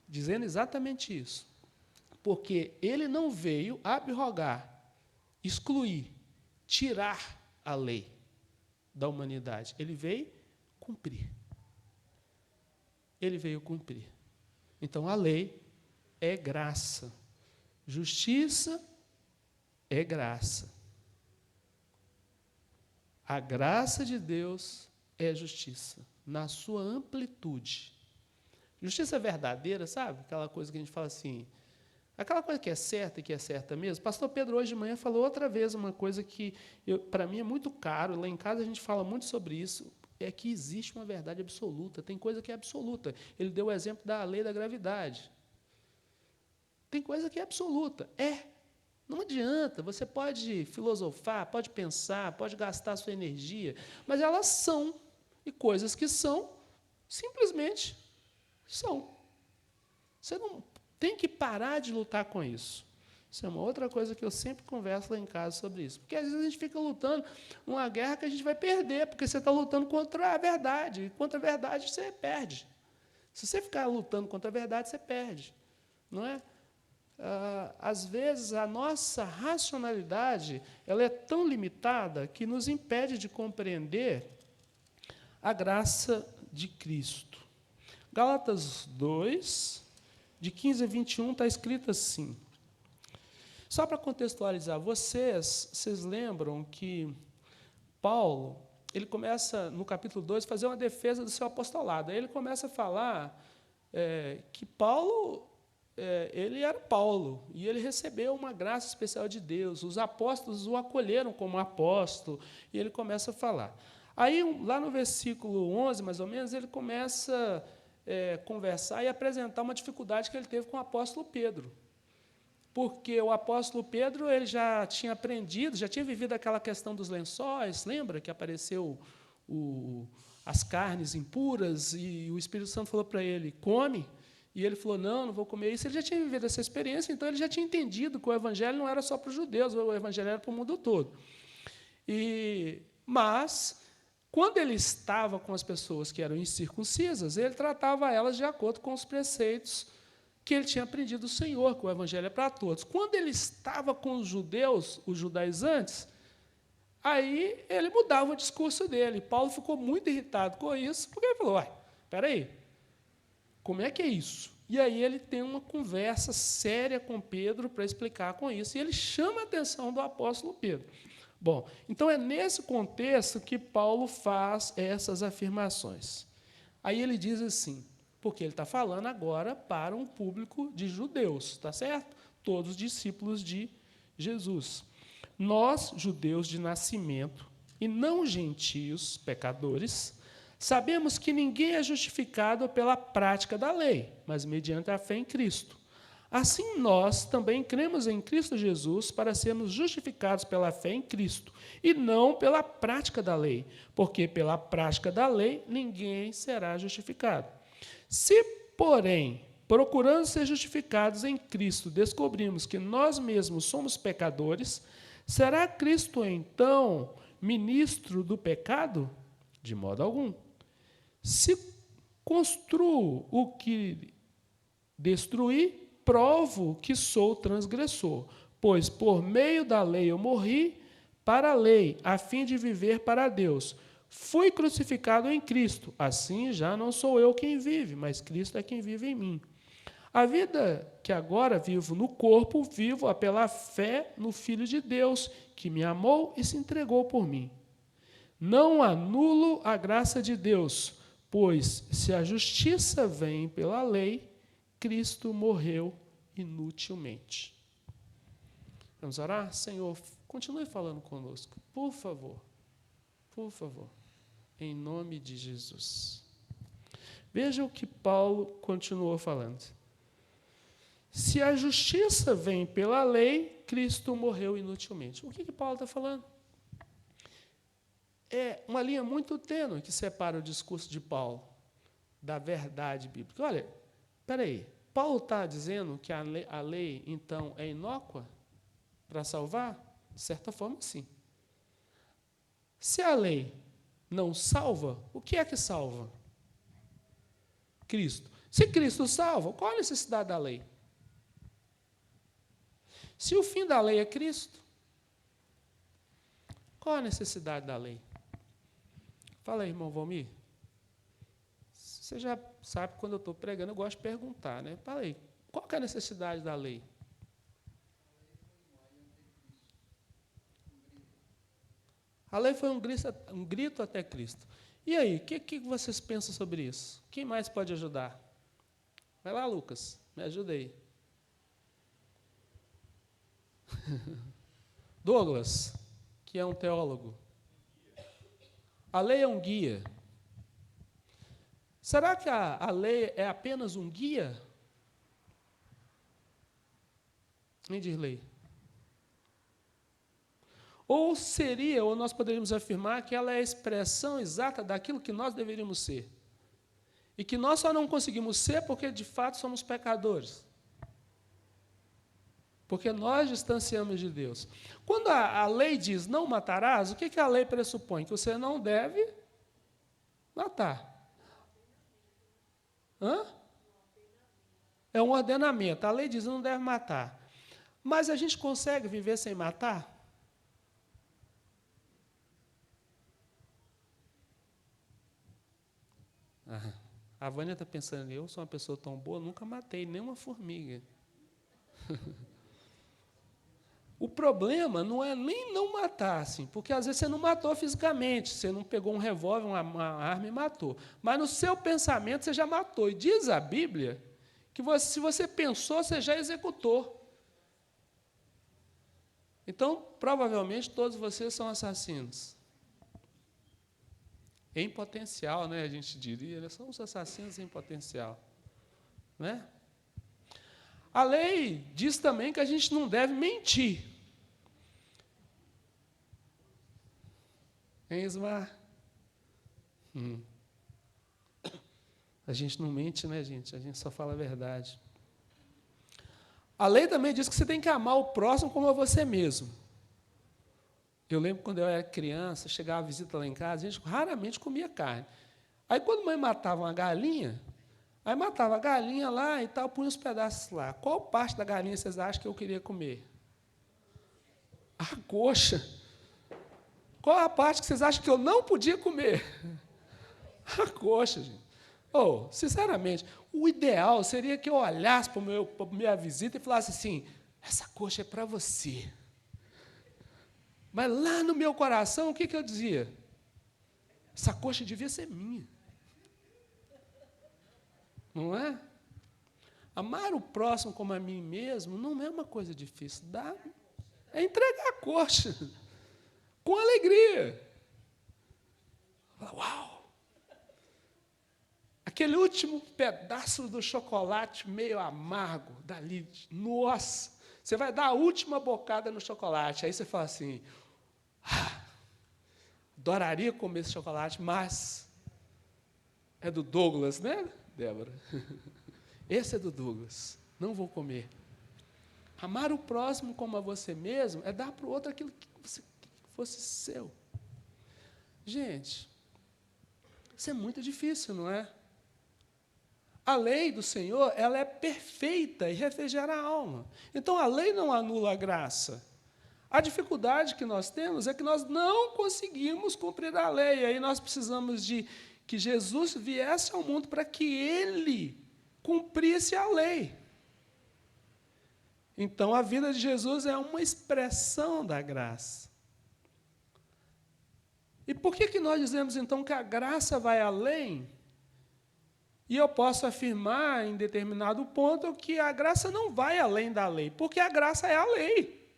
dizendo exatamente isso. Porque ele não veio abrogar, excluir, tirar a lei da humanidade. Ele veio cumprir. Ele veio cumprir. Então, a lei é graça. Justiça é graça. A graça de Deus é justiça, na sua amplitude. Justiça verdadeira, sabe? Aquela coisa que a gente fala assim, aquela coisa que é certa e que é certa mesmo. Pastor Pedro, hoje de manhã, falou outra vez uma coisa que, para mim, é muito caro. Lá em casa, a gente fala muito sobre isso. É que existe uma verdade absoluta. Tem coisa que é absoluta. Ele deu o exemplo da lei da gravidade. Tem coisa que é absoluta. Não adianta. Você pode filosofar, pode pensar, pode gastar sua energia, mas elas são. E coisas que são, simplesmente são. Você não tem que parar de lutar com isso. Isso é uma outra coisa que eu sempre converso lá em casa sobre isso. Porque, às vezes, a gente fica lutando uma guerra que a gente vai perder, porque você está lutando contra a verdade. E contra a verdade, você perde. Se você ficar lutando contra a verdade, você perde. Não é? Às vezes, a nossa racionalidade ela é tão limitada que nos impede de compreender a graça de Cristo. Gálatas 2, de 15 a 21, está escrito assim. Só para contextualizar, vocês lembram que Paulo, ele começa, no capítulo 2, a fazer uma defesa do seu apostolado. Aí ele começa a falar que Paulo, ele era Paulo, e ele recebeu uma graça especial de Deus. Os apóstolos o acolheram como apóstolo, e ele começa a falar. Aí, lá no versículo 11, mais ou menos, ele começa a conversar e apresentar uma dificuldade que ele teve com o apóstolo Pedro. porque o apóstolo Pedro ele já tinha aprendido, já tinha vivido aquela questão dos lençóis, lembra que apareceu as carnes impuras e o Espírito Santo falou para ele, come, e ele falou, não vou comer isso. Ele já tinha vivido essa experiência, então ele já tinha entendido que o evangelho não era só para os judeus, o evangelho era para o mundo todo. Mas, quando ele estava com as pessoas que eram incircuncisas, ele tratava elas de acordo com os preceitos que ele tinha aprendido do Senhor, que o evangelho é para todos. Quando ele estava com os judeus, os judaizantes, aí ele mudava o discurso dele. Paulo ficou muito irritado com isso, porque ele falou, espera aí, como é que é isso? E aí ele tem uma conversa séria com Pedro para explicar com isso, e ele chama a atenção do apóstolo Pedro. Bom, então é nesse contexto que Paulo faz essas afirmações. Aí ele diz assim, porque ele está falando agora para um público de judeus, está certo? Todos os discípulos de Jesus. Nós, judeus de nascimento, e não gentios, pecadores, sabemos que ninguém é justificado pela prática da lei, mas mediante a fé em Cristo. Assim, nós também cremos em Cristo Jesus para sermos justificados pela fé em Cristo, e não pela prática da lei, porque pela prática da lei ninguém será justificado. Se, porém, procurando ser justificados em Cristo, descobrimos que nós mesmos somos pecadores, será Cristo, então, ministro do pecado? De modo algum. Se construo o que destruí, provo que sou transgressor, pois por meio da lei eu morri para a lei, a fim de viver para Deus. Fui crucificado em Cristo, assim já não sou eu quem vive, mas Cristo é quem vive em mim. A vida que agora vivo no corpo, vivo pela fé no Filho de Deus, que me amou e se entregou por mim. Não anulo a graça de Deus, pois se a justiça vem pela lei, Cristo morreu inutilmente. Vamos orar? Senhor, continue falando conosco, por favor. Por favor. Em nome de Jesus. Veja o que Paulo continuou falando. Se a justiça vem pela lei, Cristo morreu inutilmente. O que Paulo está falando? É uma linha muito tênue que separa o discurso de Paulo da verdade bíblica. Olha, espera aí. Paulo está dizendo que a lei, então, é inócua para salvar? De certa forma, sim. Se a lei não salva, o que é que salva? Cristo. Se Cristo salva, qual a necessidade da lei? Se o fim da lei é Cristo, qual a necessidade da lei? Fala aí, irmão Valmir. Você já sabe que quando eu estou pregando, eu gosto de perguntar, né? Fala aí, qual que é a necessidade da lei? A lei foi um grito até Cristo. E aí, o que vocês pensam sobre isso? Quem mais pode ajudar? Vai lá, Lucas, me ajuda aí. Douglas, que é um teólogo. A lei é um guia. Será que a lei é apenas um guia? Em Dirley. Ou nós poderíamos afirmar que ela é a expressão exata daquilo que nós deveríamos ser. E que nós só não conseguimos ser porque, de fato, somos pecadores. Porque nós distanciamos de Deus. Quando a lei diz não matarás, o que a lei pressupõe? Que você não deve matar. Hã? É um ordenamento. A lei diz não deve matar. Mas a gente consegue viver sem matar? A Vânia está pensando, eu sou uma pessoa tão boa, nunca matei nenhuma formiga. O problema não é nem não matar, assim, porque às vezes você não matou fisicamente, você não pegou um revólver, uma arma e matou. Mas no seu pensamento você já matou. E diz a Bíblia que se você pensou, você já executou. Então, provavelmente, todos vocês são assassinos. Em potencial, né, a gente diria, são os assassinos em potencial. Né? A lei diz também que a gente não deve mentir. Hein, Ismar? A gente não mente, né, gente? A gente só fala a verdade. A lei também diz que você tem que amar o próximo como a você mesmo. Eu lembro quando eu era criança, chegava a visita lá em casa, a gente raramente comia carne. Aí, quando a mãe matava uma galinha, aí matava a galinha lá e tal, punha os pedaços lá. Qual parte da galinha vocês acham que eu queria comer? A coxa. Qual a parte que vocês acham que eu não podia comer? A coxa, gente. Oh, sinceramente, o ideal seria que eu olhasse para a minha visita e falasse assim, essa coxa é para você. Mas lá no meu coração, o que eu dizia? Essa coxa devia ser minha. Não é? Amar o próximo como a mim mesmo não é uma coisa difícil. É entregar a coxa. Com alegria. Uau! Aquele último pedaço do chocolate meio amargo, dali, nossa, você vai dar a última bocada no chocolate, aí você fala assim, adoraria comer esse chocolate, mas é do Douglas, né, Débora? Esse é do Douglas, não vou comer. Amar o próximo como a você mesmo é dar para o outro aquilo que fosse seu. Gente, isso é muito difícil, não é? A lei do Senhor, ela é perfeita e refrigera a alma. Então, a lei não anula a graça. A dificuldade que nós temos é que nós não conseguimos cumprir a lei. Aí nós precisamos de que Jesus viesse ao mundo para que Ele cumprisse a lei. Então, a vida de Jesus é uma expressão da graça. E por que nós dizemos, então, que a graça vai além? E eu posso afirmar, em determinado ponto, que a graça não vai além da lei, porque a graça é a lei.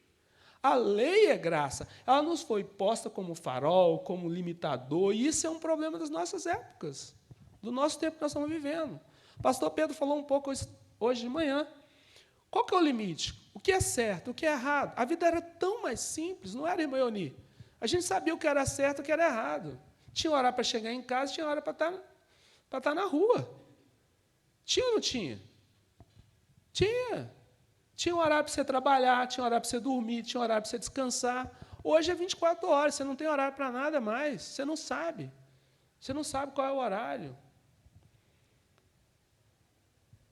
A lei é graça. Ela nos foi posta como farol, como limitador, e isso é um problema das nossas épocas, do nosso tempo que nós estamos vivendo. O pastor Pedro falou um pouco hoje de manhã. Qual que é o limite? O que é certo, o que é errado? A vida era tão mais simples, não era, irmã Euni? A gente sabia o que era certo e o que era errado. Tinha hora para chegar em casa, tinha hora para estar na rua. Tinha ou não tinha? Tinha. Tinha horário para você trabalhar, tinha horário para você dormir, tinha horário para você descansar. Hoje é 24 horas, você não tem horário para nada mais. Você não sabe. Você não sabe qual é o horário.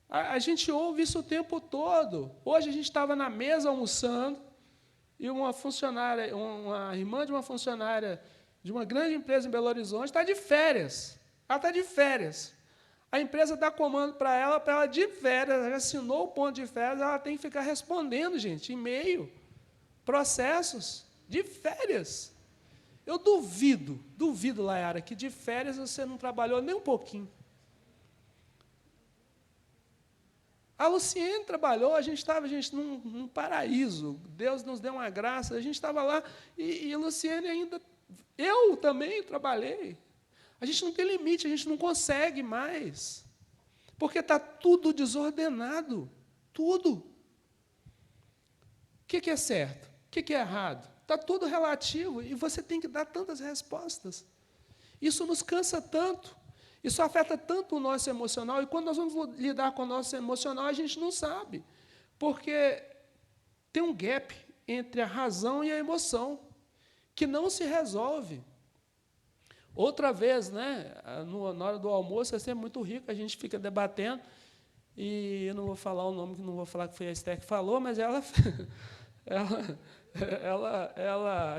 A gente ouve isso o tempo todo. Hoje a gente estava na mesa almoçando e uma funcionária, uma irmã de uma funcionária de uma grande empresa em Belo Horizonte está de férias. Ela está de férias. A empresa dá comando para ela de férias, ela assinou o ponto de férias, ela tem que ficar respondendo, gente, e-mail, processos de férias. Eu duvido, Laiara, que de férias você não trabalhou nem um pouquinho. A Luciene trabalhou, a gente estava num paraíso, Deus nos deu uma graça, a gente estava lá, e a Luciene ainda, eu também trabalhei. A gente não tem limite, a gente não consegue mais, porque está tudo desordenado, tudo. O que é certo? O que é errado? Está tudo relativo, e você tem que dar tantas respostas. Isso nos cansa tanto. Isso afeta tanto o nosso emocional, e quando nós vamos lidar com o nosso emocional, a gente não sabe, porque tem um gap entre a razão e a emoção, que não se resolve. Outra vez, né, na hora do almoço, é sempre muito rico, a gente fica debatendo, e eu não vou falar o nome, não vou falar que foi a Esther que falou, mas a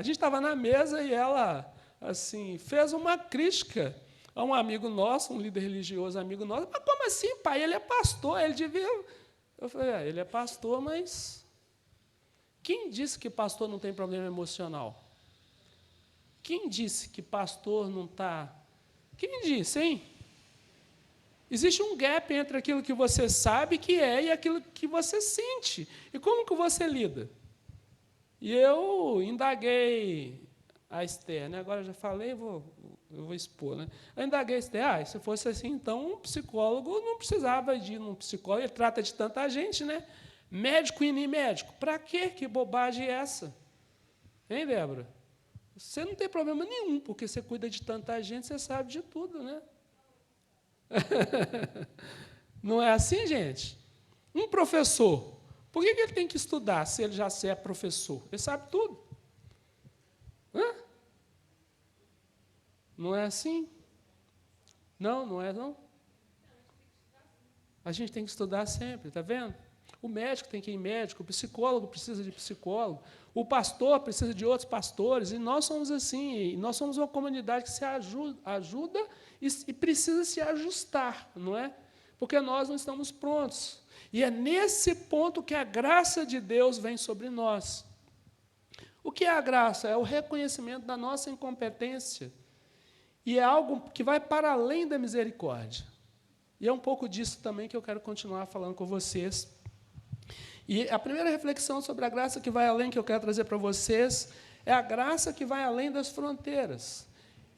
gente estava na mesa e ela assim, fez uma crítica a um amigo nosso, um líder religioso amigo nosso. Mas como assim, pai? Ele é pastor, ele devia... Eu falei, ele é pastor, mas quem disse que pastor não tem problema emocional? Quem disse que pastor não está... Quem disse, hein? Existe um gap entre aquilo que você sabe que é e aquilo que você sente. E como que você lida? E eu indaguei a Esther, né? Agora eu já falei, eu vou expor, né? Eu indaguei a Esther, se fosse assim, então um psicólogo não precisava de ir num psicólogo, ele trata de tanta gente, né? Médico indo em médico. Para quê? Que bobagem é essa? Hein, Débora? Você não tem problema nenhum, porque você cuida de tanta gente, você sabe de tudo, né? Não é assim, gente? Um professor, por que ele tem que estudar se ele já é professor? Ele sabe tudo. Hã? Não é assim? Não, não é não? A gente tem que estudar sempre, está vendo? O médico tem que ir em médico, o psicólogo precisa de psicólogo, o pastor precisa de outros pastores, e nós somos assim, e nós somos uma comunidade que se ajuda e precisa se ajustar, não é? Porque nós não estamos prontos. E é nesse ponto que a graça de Deus vem sobre nós. O que é a graça? É o reconhecimento da nossa incompetência. E é algo que vai para além da misericórdia. E é um pouco disso também que eu quero continuar falando com vocês. E a primeira reflexão sobre a graça que vai além, que eu quero trazer para vocês, é a graça que vai além das fronteiras.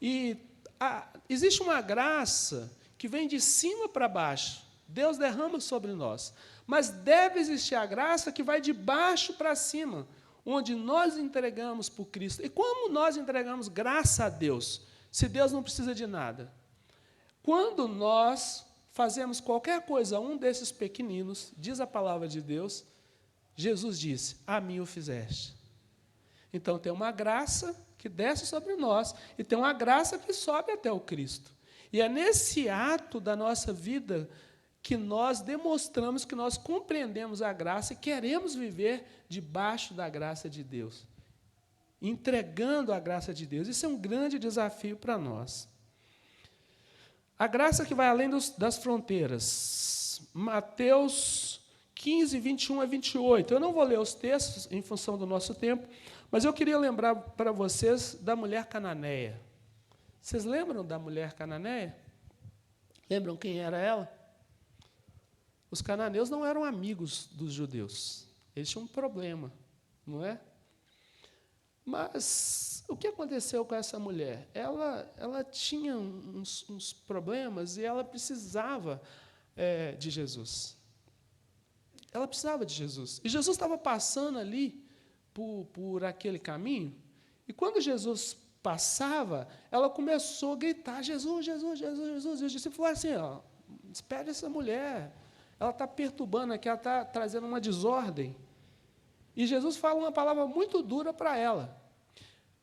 E existe uma graça que vem de cima para baixo. Deus derrama sobre nós. Mas deve existir a graça que vai de baixo para cima, onde nós entregamos por Cristo. E como nós entregamos graça a Deus, se Deus não precisa de nada? Quando nós fazemos qualquer coisa a um desses pequeninos, diz a palavra de Deus, Jesus disse, a mim o fizeste. Então, tem uma graça que desce sobre nós e tem uma graça que sobe até o Cristo. E é nesse ato da nossa vida que nós demonstramos que nós compreendemos a graça e queremos viver debaixo da graça de Deus, entregando a graça de Deus. Isso é um grande desafio para nós. A graça que vai além das fronteiras. Mateus 15, 21 a 28. Eu não vou ler os textos em função do nosso tempo, mas eu queria lembrar para vocês da mulher cananeia. Vocês lembram da mulher cananeia? Lembram quem era ela? Os cananeus não eram amigos dos judeus. Eles tinham um problema, não é? Mas o que aconteceu com essa mulher? Ela tinha uns problemas e ela precisava de Jesus. Ela precisava de Jesus. E Jesus estava passando ali por aquele caminho, e quando Jesus passava, ela começou a gritar, Jesus, Jesus, Jesus, Jesus. E os discípulos falaram assim, ó, espere essa mulher, ela está perturbando aqui, ela está trazendo uma desordem. E Jesus fala uma palavra muito dura para ela.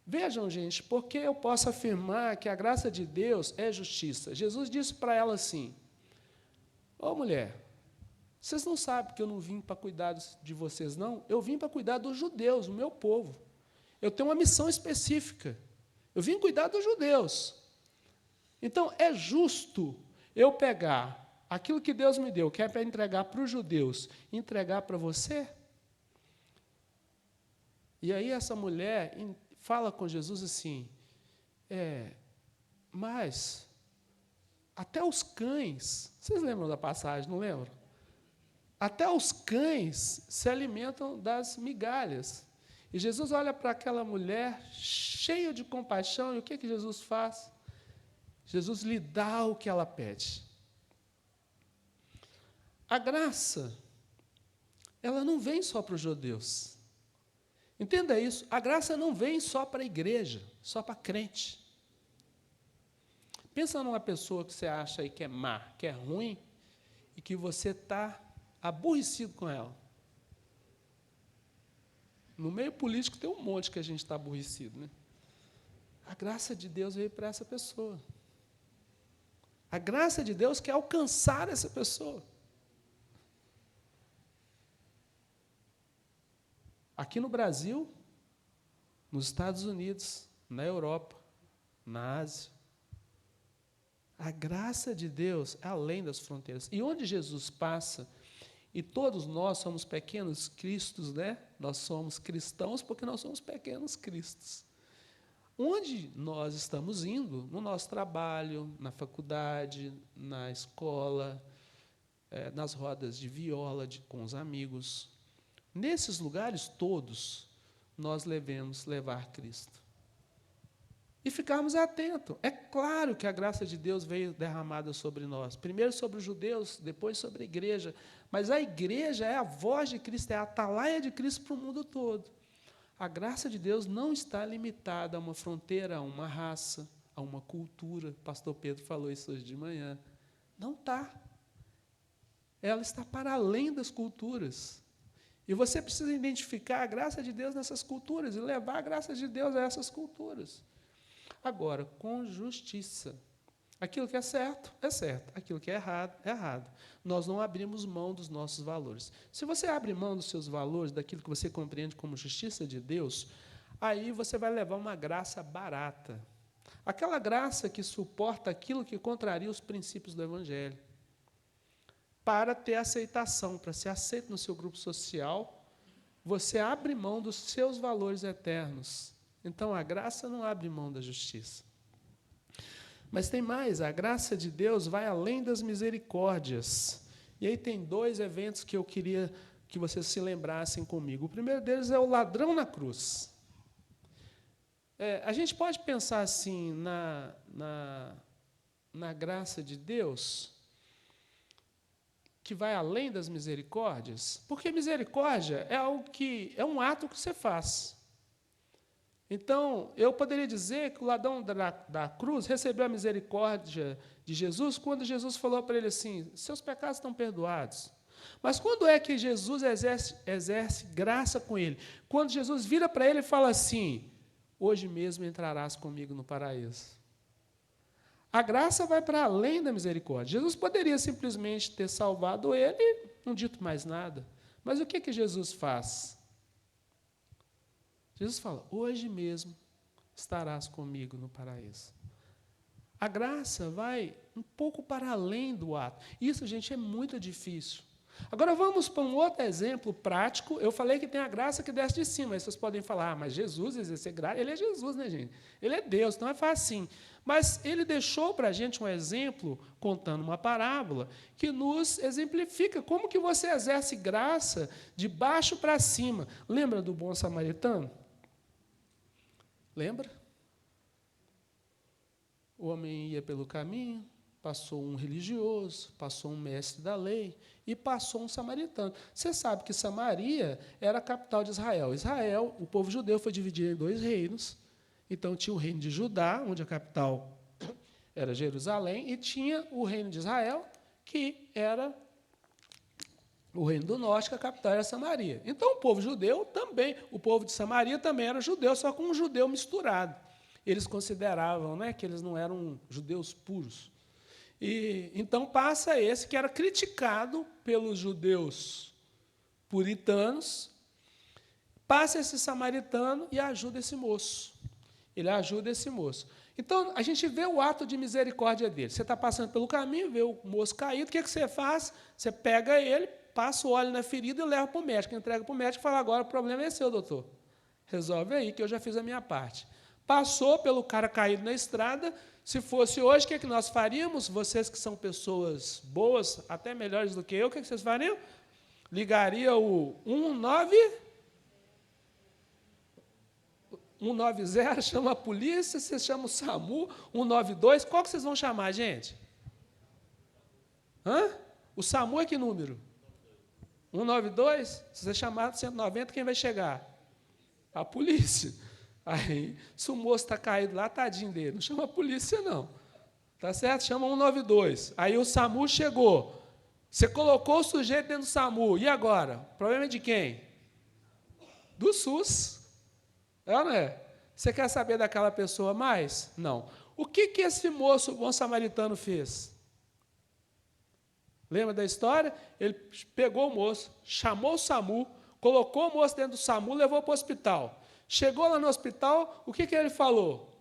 Vejam, gente, porque eu posso afirmar que a graça de Deus é justiça. Jesus disse para ela assim, ô mulher, vocês não sabem que eu não vim para cuidar de vocês, não? Eu vim para cuidar dos judeus, o meu povo. Eu tenho uma missão específica. Eu vim cuidar dos judeus. Então, é justo eu pegar aquilo que Deus me deu, que é para entregar para os judeus, entregar para você? E aí essa mulher fala com Jesus assim, mas até os cães, vocês lembram da passagem, não lembram? Até os cães se alimentam das migalhas. E Jesus olha para aquela mulher cheia de compaixão, e o que Jesus faz? Jesus lhe dá o que ela pede. A graça, ela não vem só para os judeus. Entenda isso, a graça não vem só para a igreja, só para crente. Pensa numa pessoa que você acha aí que é má, que é ruim, e que você está aborrecido com ela. No meio político tem um monte que a gente está aborrecido, né? A graça de Deus veio para essa pessoa. A graça de Deus quer alcançar essa pessoa. Aqui no Brasil, nos Estados Unidos, na Europa, na Ásia. A graça de Deus é além das fronteiras. E onde Jesus passa, e todos nós somos pequenos cristos, né? Nós somos cristãos porque nós somos pequenos cristos. Onde nós estamos indo, no nosso trabalho, na faculdade, na escola, nas rodas de viola com os amigos, nesses lugares todos, nós devemos levar Cristo. E ficarmos atentos. É claro que a graça de Deus veio derramada sobre nós. Primeiro sobre os judeus, depois sobre a igreja. Mas a igreja é a voz de Cristo, é a atalaia de Cristo para o mundo todo. A graça de Deus não está limitada a uma fronteira, a uma raça, a uma cultura. O pastor Pedro falou isso hoje de manhã. Não está. Ela está para além das culturas. E você precisa identificar a graça de Deus nessas culturas e levar a graça de Deus a essas culturas. Agora, com justiça. Aquilo que é certo. Aquilo que é errado. Nós não abrimos mão dos nossos valores. Se você abre mão dos seus valores, daquilo que você compreende como justiça de Deus, aí você vai levar uma graça barata. Aquela graça que suporta aquilo que contraria os princípios do Evangelho. Para ter aceitação, para ser aceito no seu grupo social, você abre mão dos seus valores eternos. Então, a graça não abre mão da justiça. Mas tem mais, a graça de Deus vai além das misericórdias. E aí tem 2 eventos que eu queria que vocês se lembrassem comigo. O primeiro deles é o ladrão na cruz. A gente pode pensar assim na graça de Deus, que vai além das misericórdias, porque misericórdia é algo que é um ato que você faz. Então, eu poderia dizer que o ladrão da cruz recebeu a misericórdia de Jesus quando Jesus falou para ele assim, seus pecados estão perdoados. Mas quando é que Jesus exerce graça com ele? Quando Jesus vira para ele e fala assim, hoje mesmo entrarás comigo no paraíso. A graça vai para além da misericórdia. Jesus poderia simplesmente ter salvado ele e não dito mais nada. Mas o que Jesus faz? Jesus fala, hoje mesmo estarás comigo no paraíso. A graça vai um pouco para além do ato. Isso, gente, é muito difícil. Agora vamos para um outro exemplo prático. Eu falei que tem a graça que desce de cima. Aí vocês podem falar, mas Jesus exercer graça, ele é Jesus, né, gente? Ele é Deus, não é fácil assim. Mas ele deixou para a gente um exemplo, contando uma parábola, que nos exemplifica como que você exerce graça de baixo para cima. Lembra do bom samaritano? Lembra? O homem ia pelo caminho, passou um religioso, passou um mestre da lei e passou um samaritano. Você sabe que Samaria era a capital de Israel. Israel, o povo judeu, foi dividido em 2 reinos. Então, tinha o reino de Judá, onde a capital era Jerusalém, e tinha o reino de Israel, que era o reino do norte, que a capital era Samaria. Então, o povo judeu também, o povo de Samaria também era judeu, só com um judeu misturado. Eles consideravam, né, que eles não eram judeus puros. E então passa esse que era criticado pelos judeus puritanos, passa esse samaritano e ajuda esse moço. Ele ajuda esse moço. Então, a gente vê o ato de misericórdia dele. Você está passando pelo caminho, vê o moço caído, o que você faz? Você pega ele, passa o óleo na ferida e leva para o médico. Entrega para o médico e fala, agora o problema é seu, doutor. Resolve aí, que eu já fiz a minha parte. Passou pelo cara caído na estrada. Se fosse hoje, o que nós faríamos? Vocês que são pessoas boas, até melhores do que eu, o que vocês fariam? Ligaria o 190, chama a polícia, você chama o SAMU, 192, qual que vocês vão chamar, gente? O SAMU é que número? 192? Se você chamar 190, quem vai chegar? A polícia. Aí, se o moço está caído lá, tadinho dele, não chama a polícia, não. Tá certo? Chama 192. Aí o SAMU chegou. Você colocou o sujeito dentro do SAMU. E agora? O problema é de quem? Do SUS. É ou não é? Você quer saber daquela pessoa mais? Não. O que esse moço, o bom samaritano, fez? Lembra da história? Ele pegou o moço, chamou o SAMU, colocou o moço dentro do SAMU e levou para o hospital. Chegou lá no hospital, o que ele falou?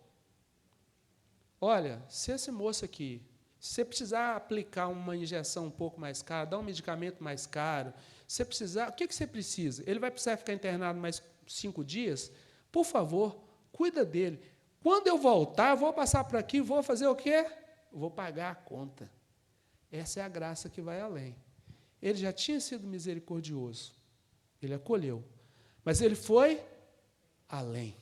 Olha, se esse moço aqui, se você precisar aplicar uma injeção um pouco mais cara, dar um medicamento mais caro, se precisar, o que você precisa? Ele vai precisar ficar internado mais 5 dias? Por favor, cuida dele. Quando eu voltar, vou passar por aqui, vou fazer o quê? Vou pagar a conta. Essa é a graça que vai além. Ele já tinha sido misericordioso. Ele acolheu. Mas ele foi além.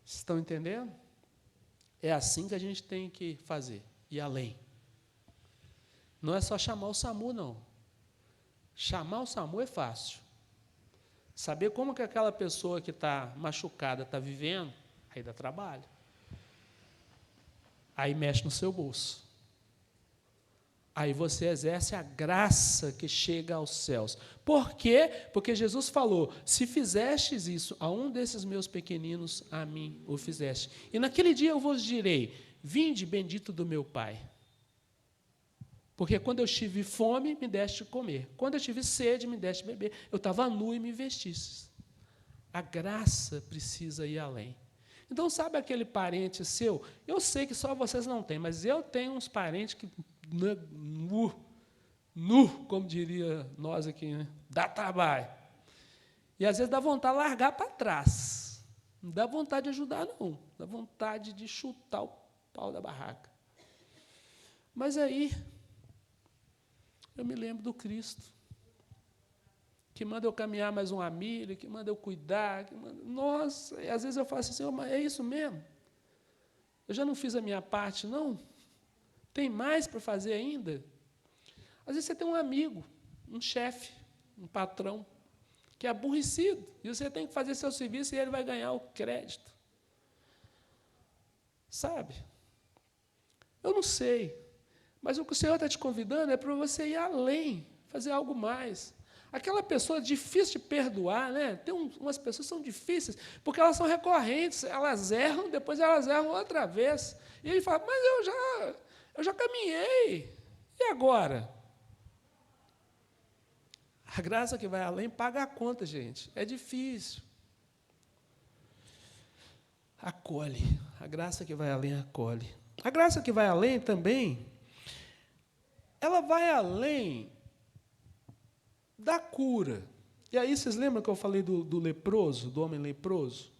Vocês estão entendendo? É assim que a gente tem que fazer, ir além. Não é só chamar o SAMU, não. Chamar o SAMU é fácil. Saber como que aquela pessoa que está machucada está vivendo, aí dá trabalho. Aí mexe no seu bolso. Aí você exerce a graça que chega aos céus. Por quê? Porque Jesus falou, se fizestes isso a um desses meus pequeninos, a mim o fizeste. E naquele dia eu vos direi, vinde bendito do meu Pai. Porque quando eu tive fome, me deste comer. Quando eu tive sede, me deste beber. Eu estava nu e me vestistes. A graça precisa ir além. Então, sabe aquele parente seu? Eu sei que só vocês não têm, mas eu tenho uns parentes que, como diria nós aqui, né? Dá trabalho. E às vezes dá vontade de largar para trás. Não dá vontade de ajudar, não. Dá vontade de chutar o pau da barraca. Mas aí, eu me lembro do Cristo, que manda eu caminhar mais uma milha, que manda eu cuidar. Nossa, e às vezes eu falo assim, Senhor, mas é isso mesmo? Eu já não fiz a minha parte, não? Tem mais para fazer ainda? Às vezes você tem um amigo, um chefe, um patrão, que é aborrecido, e você tem que fazer seu serviço e ele vai ganhar o crédito. Sabe? Eu não sei, mas o que o Senhor está te convidando é para você ir além, fazer algo mais. Aquela pessoa difícil de perdoar, né? Tem umas pessoas que são difíceis, porque elas são recorrentes, elas erram, depois elas erram outra vez. E ele fala, mas eu já caminhei, e agora? A graça que vai além paga a conta, gente. É difícil. Acolhe. A graça que vai além acolhe. A graça que vai além também, ela vai além da cura. E aí, vocês lembram que eu falei do leproso, do homem leproso?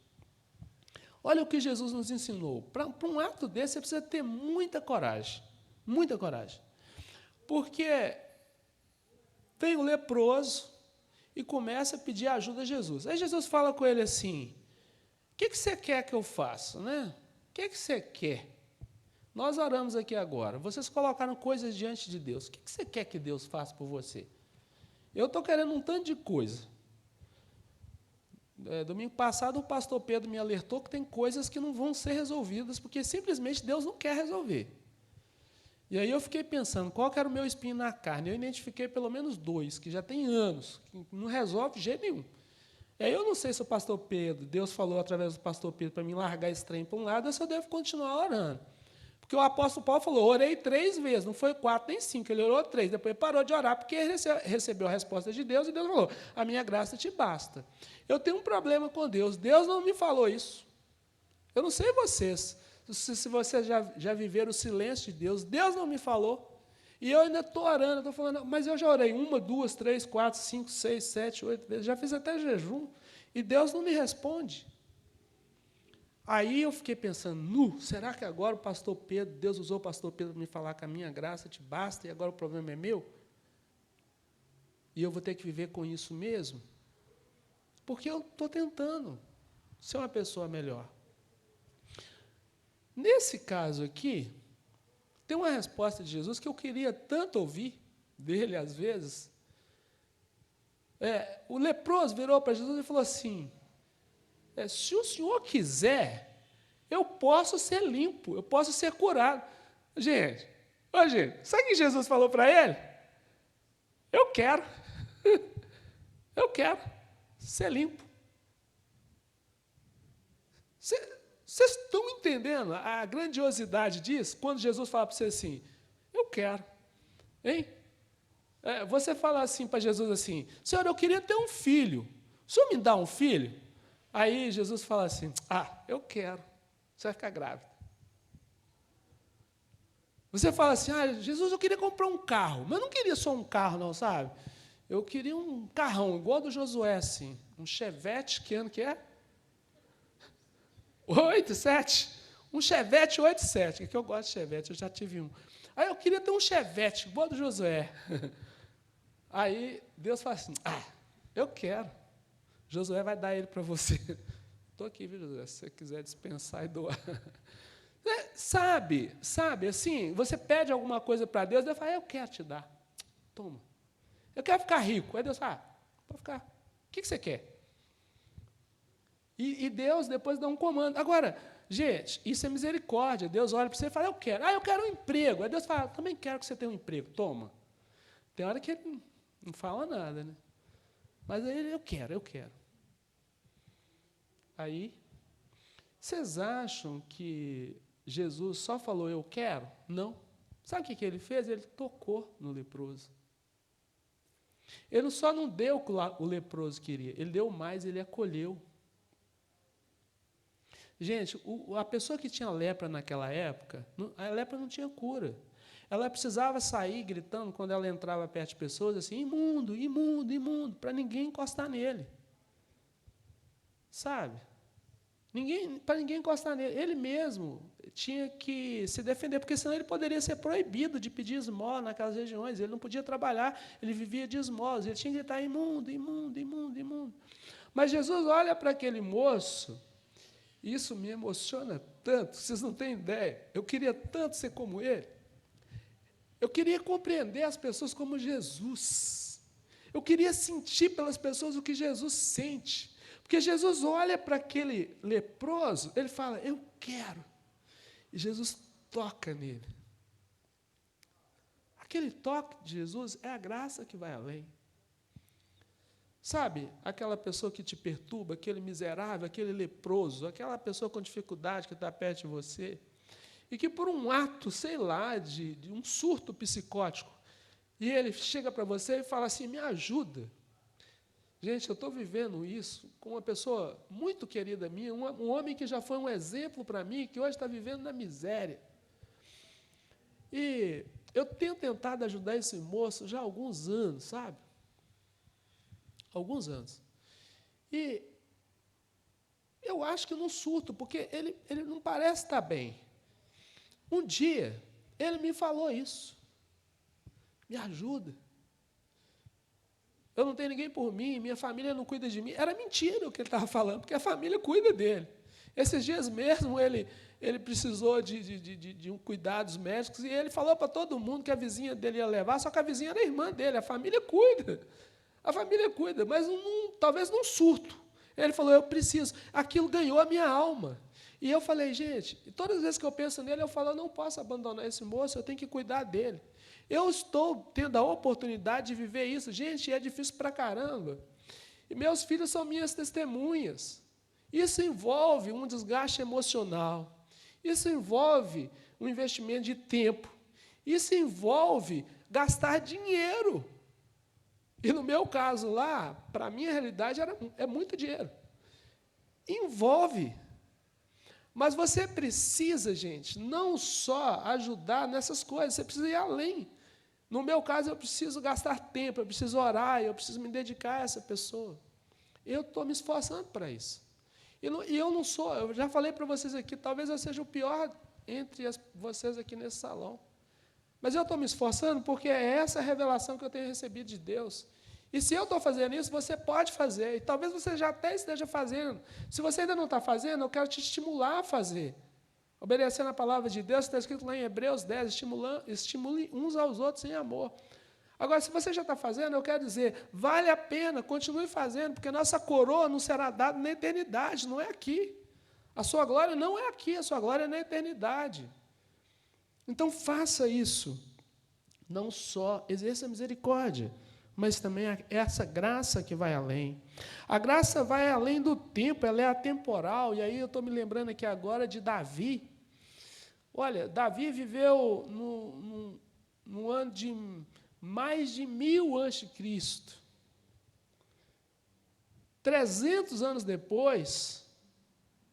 Olha o que Jesus nos ensinou. Para um ato desse, você precisa ter muita coragem. Muita coragem. Porque vem o leproso e começa a pedir ajuda a Jesus. Aí Jesus fala com ele assim, o que você quer que eu faça? Né? O que você quer? Nós oramos aqui agora. Vocês colocaram coisas diante de Deus. O que você quer que Deus faça por você? Eu estou querendo um tanto de coisa. Domingo passado, o pastor Pedro me alertou que tem coisas que não vão ser resolvidas, porque simplesmente Deus não quer resolver. E aí eu fiquei pensando, qual que era o meu espinho na carne? Eu identifiquei pelo menos 2, que já tem anos, que não resolve de jeito nenhum. E aí eu não sei se o pastor Pedro, Deus falou através do pastor Pedro para mim largar esse trem para um lado, ou se eu devo continuar orando. Porque o apóstolo Paulo falou, orei 3 vezes, não foi 4 nem 5, ele orou 3, depois parou de orar, porque ele recebeu a resposta de Deus, e Deus falou, a minha graça te basta. Eu tenho um problema com Deus, Deus não me falou isso. Eu não sei vocês, se vocês já viveram o silêncio de Deus, Deus não me falou, e eu ainda estou orando, estou falando, mas eu já orei 1, 2, 3, 4, 5, 6, 7, 8 vezes, já fiz até jejum, e Deus não me responde. Aí eu fiquei pensando, será que agora o pastor Pedro, Deus usou o pastor Pedro para me falar que a minha graça te basta e agora o problema é meu? E eu vou ter que viver com isso mesmo? Porque eu estou tentando ser uma pessoa melhor. Nesse caso aqui, tem uma resposta de Jesus que eu queria tanto ouvir dele, às vezes. O leproso virou para Jesus e falou assim, se o senhor quiser, eu posso ser limpo, eu posso ser curado. Gente, sabe o que Jesus falou para ele? Eu quero. Eu quero ser limpo. Vocês estão entendendo a grandiosidade disso? Quando Jesus fala para você assim, eu quero. Hein? Você fala assim para Jesus assim, Senhor, eu queria ter um filho. O senhor me dá um filho? Aí Jesus fala assim, eu quero. Você vai ficar grávida. Você fala assim, Jesus, eu queria comprar um carro. Mas eu não queria só um carro, não, sabe? Eu queria um carrão, igual do Josué, assim. Um Chevette, que ano que é? 87? Um Chevette 87, que eu gosto de Chevette, eu já tive um. Aí eu queria ter um Chevette, igual do Josué. Aí Deus fala assim, eu quero. Josué vai dar ele para você. Estou aqui, viu, Josué? Se você quiser dispensar e doar. Sabe, assim, você pede alguma coisa para Deus, Deus fala, eu quero te dar. Toma. Eu quero ficar rico. Aí Deus fala, pode ficar. O que você quer? E Deus depois dá um comando. Agora, gente, isso é misericórdia. Deus olha para você e fala, eu quero. Eu quero um emprego. Aí Deus fala, também quero que você tenha um emprego. Toma. Tem hora que ele não fala nada, né? Mas aí ele, eu quero. Aí, vocês acham que Jesus só falou, eu quero? Não. Sabe o que ele fez? Ele tocou no leproso. Ele só não deu o que o leproso queria, ele deu mais, ele acolheu. Gente, a pessoa que tinha lepra naquela época, a lepra não tinha cura. Ela precisava sair gritando quando ela entrava perto de pessoas, assim, imundo, imundo, imundo, para ninguém encostar nele. Sabe? Para ninguém encostar nele. Ele mesmo tinha que se defender, porque senão ele poderia ser proibido de pedir esmola naquelas regiões. Ele não podia trabalhar, ele vivia de esmolas. Ele tinha que gritar imundo, imundo, imundo, imundo. Mas Jesus olha para aquele moço, isso me emociona tanto, vocês não têm ideia. Eu queria tanto ser como ele. Eu queria compreender as pessoas como Jesus. Eu queria sentir pelas pessoas o que Jesus sente. Porque Jesus olha para aquele leproso, ele fala, eu quero. E Jesus toca nele. Aquele toque de Jesus é a graça que vai além. Sabe, aquela pessoa que te perturba, aquele miserável, aquele leproso, aquela pessoa com dificuldade que está perto de você, e que por um ato, sei lá, de um surto psicótico, e ele chega para você e fala assim, me ajuda. Gente, eu estou vivendo isso com uma pessoa muito querida minha, um homem que já foi um exemplo para mim, que hoje está vivendo na miséria. E eu tenho tentado ajudar esse moço já há alguns anos, sabe? Alguns anos. E eu acho que não surto, porque ele não parece estar bem. Um dia, ele me falou isso. Me ajuda. Eu não tenho ninguém por mim, minha família não cuida de mim. Era mentira o que ele estava falando, porque a família cuida dele. Esses dias mesmo, ele precisou de cuidados médicos, e ele falou para todo mundo que a vizinha dele ia levar, só que a vizinha era a irmã dele, a família cuida. A família cuida, mas talvez num surto. Ele falou, eu preciso. Aquilo ganhou a minha alma. E eu falei, gente, todas as vezes que eu penso nele, eu falo, eu não posso abandonar esse moço, eu tenho que cuidar dele. Eu estou tendo a oportunidade de viver isso. Gente, é difícil pra caramba. E meus filhos são minhas testemunhas. Isso envolve um desgaste emocional. Isso envolve um investimento de tempo. Isso envolve gastar dinheiro. E no meu caso lá, para a minha realidade, é muito dinheiro. Envolve. Mas você precisa, gente, não só ajudar nessas coisas, você precisa ir além. No meu caso, eu preciso gastar tempo, eu preciso orar, eu preciso me dedicar a essa pessoa. Eu estou me esforçando para isso. E eu não sou, eu já falei para vocês aqui, talvez eu seja o pior entre vocês aqui nesse salão. Mas eu estou me esforçando porque é essa a revelação que eu tenho recebido de Deus. E se eu estou fazendo isso, você pode fazer. E talvez você já até esteja fazendo. Se você ainda não está fazendo, eu quero te estimular a fazer. Obedecendo a palavra de Deus, está escrito lá em Hebreus 10, estimule uns aos outros em amor. Agora, se você já está fazendo, eu quero dizer, vale a pena, continue fazendo, porque nossa coroa não será dada na eternidade, não é aqui. A sua glória não é aqui, a sua glória é na eternidade. Então, faça isso. Não só exerça misericórdia, mas também essa graça que vai além. A graça vai além do tempo, ela é atemporal. E aí eu estou me lembrando aqui agora de Davi. Olha, Davi viveu no ano de mais de 1000 a.C. 300 anos depois,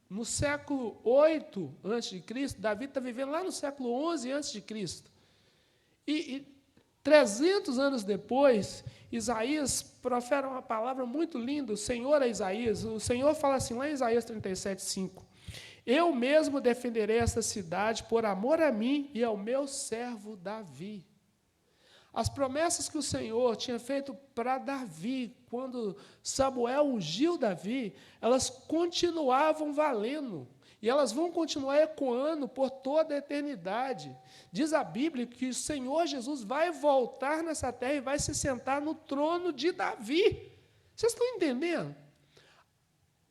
no século 8 a.C., Davi está vivendo lá no século 11 a.C. E 300 anos depois, Isaías profere uma palavra muito linda, o Senhor é Isaías. O Senhor fala assim, lá em Isaías 37:5, eu mesmo defenderei essa cidade por amor a mim e ao meu servo Davi. As promessas que o Senhor tinha feito para Davi, quando Samuel ungiu Davi, elas continuavam valendo. E elas vão continuar ecoando por toda a eternidade. Diz a Bíblia que o Senhor Jesus vai voltar nessa terra e vai se sentar no trono de Davi. Vocês estão entendendo?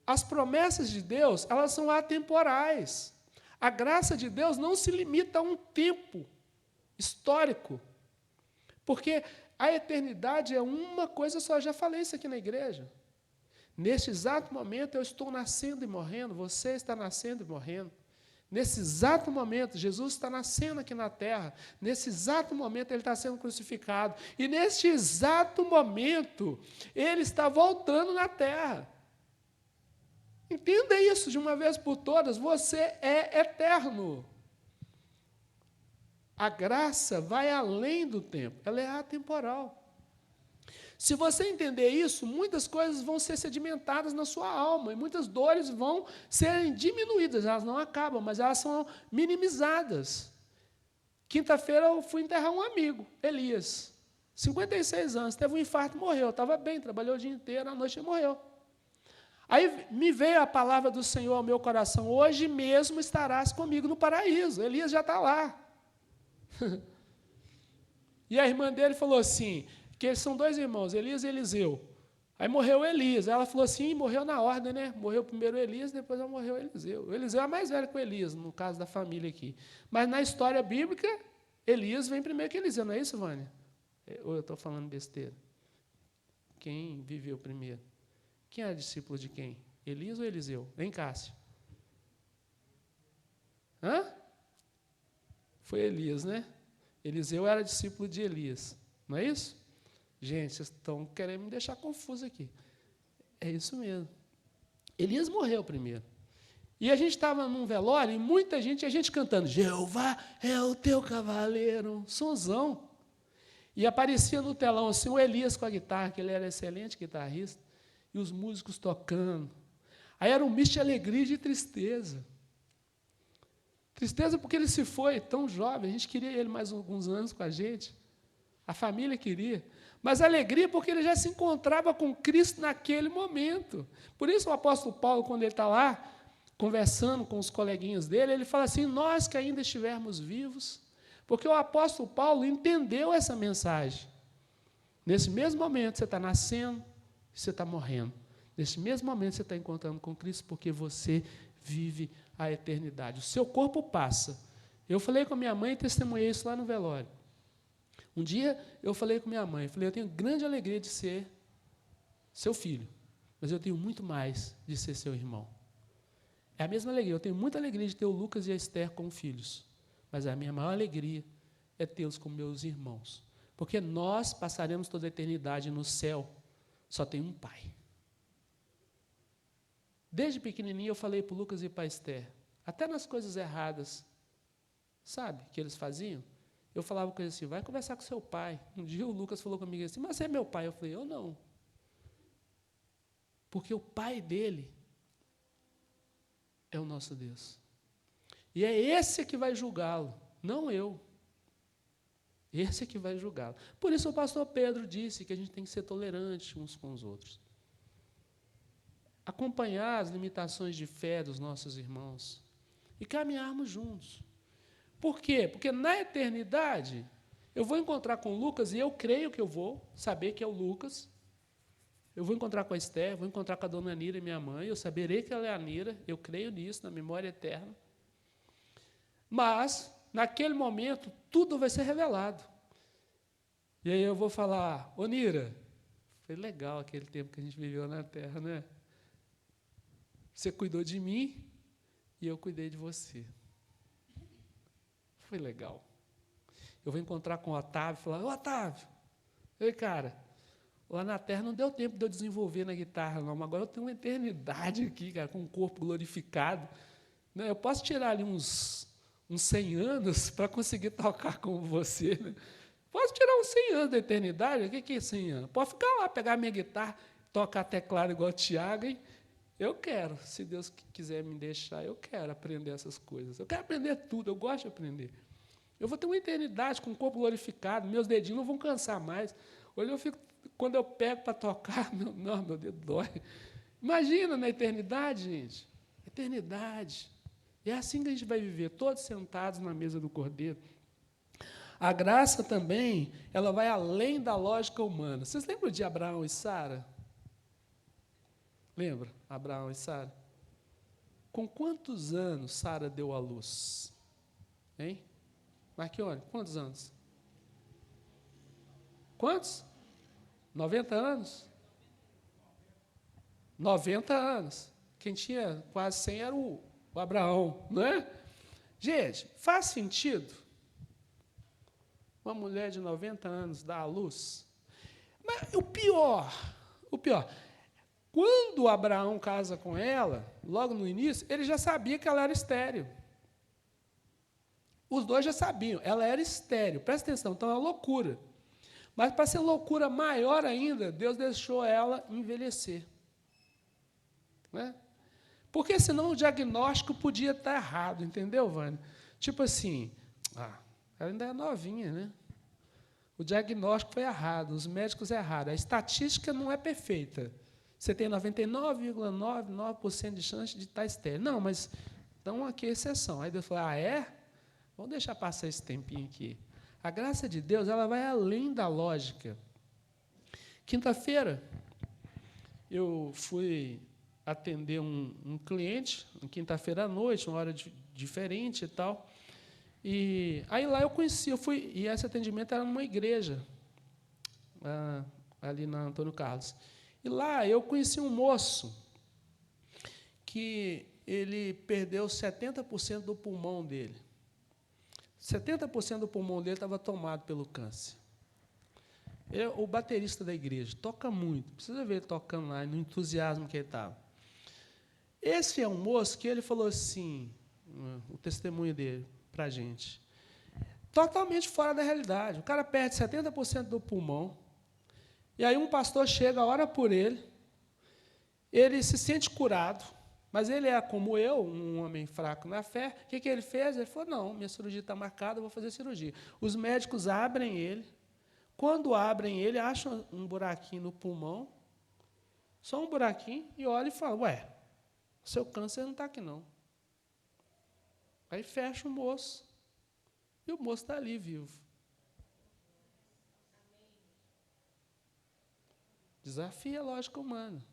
As promessas de Deus, elas são atemporais. A graça de Deus não se limita a um tempo histórico. Porque a eternidade é uma coisa só, já falei isso aqui na igreja. Neste exato momento eu estou nascendo e morrendo, você está nascendo e morrendo. Nesse exato momento, Jesus está nascendo aqui na terra. Nesse exato momento, ele está sendo crucificado. E neste exato momento, ele está voltando na terra. Entenda isso de uma vez por todas, você é eterno. A graça vai além do tempo, ela é atemporal. Se você entender isso, muitas coisas vão ser sedimentadas na sua alma, e muitas dores vão serem diminuídas, elas não acabam, mas elas são minimizadas. Quinta-feira eu fui enterrar um amigo, Elias, 56 anos, teve um infarto e morreu, estava bem, trabalhou o dia inteiro, à noite ele morreu. Aí me veio a palavra do Senhor ao meu coração, hoje mesmo estarás comigo no paraíso, Elias já está lá. E a irmã dele falou assim, que eles são dois irmãos, Elias e Eliseu. Aí morreu Elias. Ela falou assim, morreu na ordem, né? Morreu primeiro Elias, depois morreu Eliseu. O Eliseu é mais velho que o Elias, no caso da família aqui. Mas na história bíblica, Elias vem primeiro que Eliseu, não é isso, Vânia? Ou eu estou falando besteira? Quem viveu primeiro? Quem era discípulo de quem? Elias ou Eliseu? Vem, Cássio. Hã? Foi Elias, né? Eliseu era discípulo de Elias, não é isso? Gente, vocês estão querendo me deixar confuso aqui. É isso mesmo. Elias morreu primeiro. E a gente estava num velório e muita gente, a gente cantando, Jeová é o teu cavaleiro, sonzão. E aparecia no telão assim o Elias com a guitarra, que ele era excelente guitarrista, e os músicos tocando. Aí era um misto de alegria e de tristeza. Tristeza porque ele se foi tão jovem, a gente queria ele mais alguns anos com a gente, a família queria. Mas alegria porque ele já se encontrava com Cristo naquele momento. Por isso o apóstolo Paulo, quando ele está lá, conversando com os coleguinhas dele, ele fala assim, nós que ainda estivermos vivos, porque o apóstolo Paulo entendeu essa mensagem. Nesse mesmo momento você está nascendo e você está morrendo. Nesse mesmo momento você está encontrando com Cristo porque você vive a eternidade. O seu corpo passa. Eu falei com a minha mãe e testemunhei isso lá no velório. Um dia eu falei com minha mãe, falei, eu tenho grande alegria de ser seu filho, mas eu tenho muito mais de ser seu irmão. É a mesma alegria, eu tenho muita alegria de ter o Lucas e a Esther como filhos, mas a minha maior alegria é tê-los como meus irmãos, porque nós passaremos toda a eternidade no céu, só tem um pai. Desde pequenininho eu falei para o Lucas e para a Esther, até nas coisas erradas, sabe, que eles faziam, eu falava com ele assim, vai conversar com seu pai. Um dia o Lucas falou comigo assim, mas você é meu pai? Eu falei, eu não. Porque o pai dele é o nosso Deus. E é esse que vai julgá-lo, não eu. Esse que vai julgá-lo. Por isso o pastor Pedro disse que a gente tem que ser tolerante uns com os outros. Acompanhar as limitações de fé dos nossos irmãos e caminharmos juntos. Por quê? Porque na eternidade eu vou encontrar com o Lucas e eu creio que eu vou saber que é o Lucas. Eu vou encontrar com a Esther, vou encontrar com a dona Nira, minha mãe, eu saberei que ela é a Nira, eu creio nisso, na memória eterna. Mas, naquele momento, tudo vai ser revelado. E aí eu vou falar, ô Nira, foi legal aquele tempo que a gente viveu na terra, né? Você cuidou de mim e eu cuidei de você. Foi legal. Eu vou encontrar com o Otávio e falar, ô Otávio, ei, cara, lá na Terra não deu tempo de eu desenvolver na guitarra, não, mas agora eu tenho uma eternidade aqui, cara, com um corpo glorificado. Né? Eu posso tirar ali uns 100 anos para conseguir tocar como você. Né? Posso tirar uns 100 anos da eternidade? O que é 100 anos? Posso ficar lá, pegar a minha guitarra, tocar teclado igual o Tiago, hein? Eu quero, se Deus quiser me deixar, eu quero aprender essas coisas. Eu quero aprender tudo, eu gosto de aprender. Eu vou ter uma eternidade com o corpo glorificado, meus dedinhos não vão cansar mais. Hoje eu fico, quando eu pego para tocar, meu dedo dói. Imagina na eternidade, gente. Eternidade. E é assim que a gente vai viver, todos sentados na mesa do Cordeiro. A graça também, ela vai além da lógica humana. Vocês lembram de Abraão e Sara? Lembra? Abraão e Sara? Com quantos anos Sara deu à luz? Hein? Marquione, quantos anos? Quantos? 90 anos? 90 anos. Quem tinha quase 100 era o Abraão, não é? Gente, faz sentido uma mulher de 90 anos dar à luz? Mas o pior, quando Abraão casa com ela, logo no início, ele já sabia que ela era estéril. Os dois já sabiam, ela era estéril, presta atenção, então é uma loucura. Mas, para ser loucura maior ainda, Deus deixou ela envelhecer. Né? Porque senão o diagnóstico podia estar errado, entendeu, Vânia? Tipo assim, ela ainda é novinha, né? O diagnóstico foi errado, os médicos erraram, a estatística não é perfeita. Você tem 99,99% de chance de estar estéril. Não, mas então aqui é exceção. Aí Deus falou, é? Vamos deixar passar esse tempinho aqui. A graça de Deus, ela vai além da lógica. Quinta-feira, eu fui atender um cliente, quinta-feira à noite, uma hora diferente e tal. E aí lá eu conheci, e esse atendimento era numa igreja, ali na Antônio Carlos. E lá eu conheci um moço que ele perdeu 70% do pulmão dele. 70% do pulmão dele estava tomado pelo câncer. Ele é o baterista da igreja, toca muito, precisa ver ele tocando lá, no entusiasmo que ele estava. Esse é um moço que ele falou assim, o testemunho dele para a gente, totalmente fora da realidade. O cara perde 70% do pulmão, e aí um pastor chega, ora por ele se sente curado, mas ele é como eu, um homem fraco na fé. O que ele fez? Ele falou, não, minha cirurgia está marcada, eu vou fazer cirurgia. Os médicos abrem ele, quando abrem ele, acham um buraquinho no pulmão, só um buraquinho, e olham e falam, ué, seu câncer não está aqui, não. Aí fecha o moço, e o moço está ali, vivo. Desafia a lógica humana.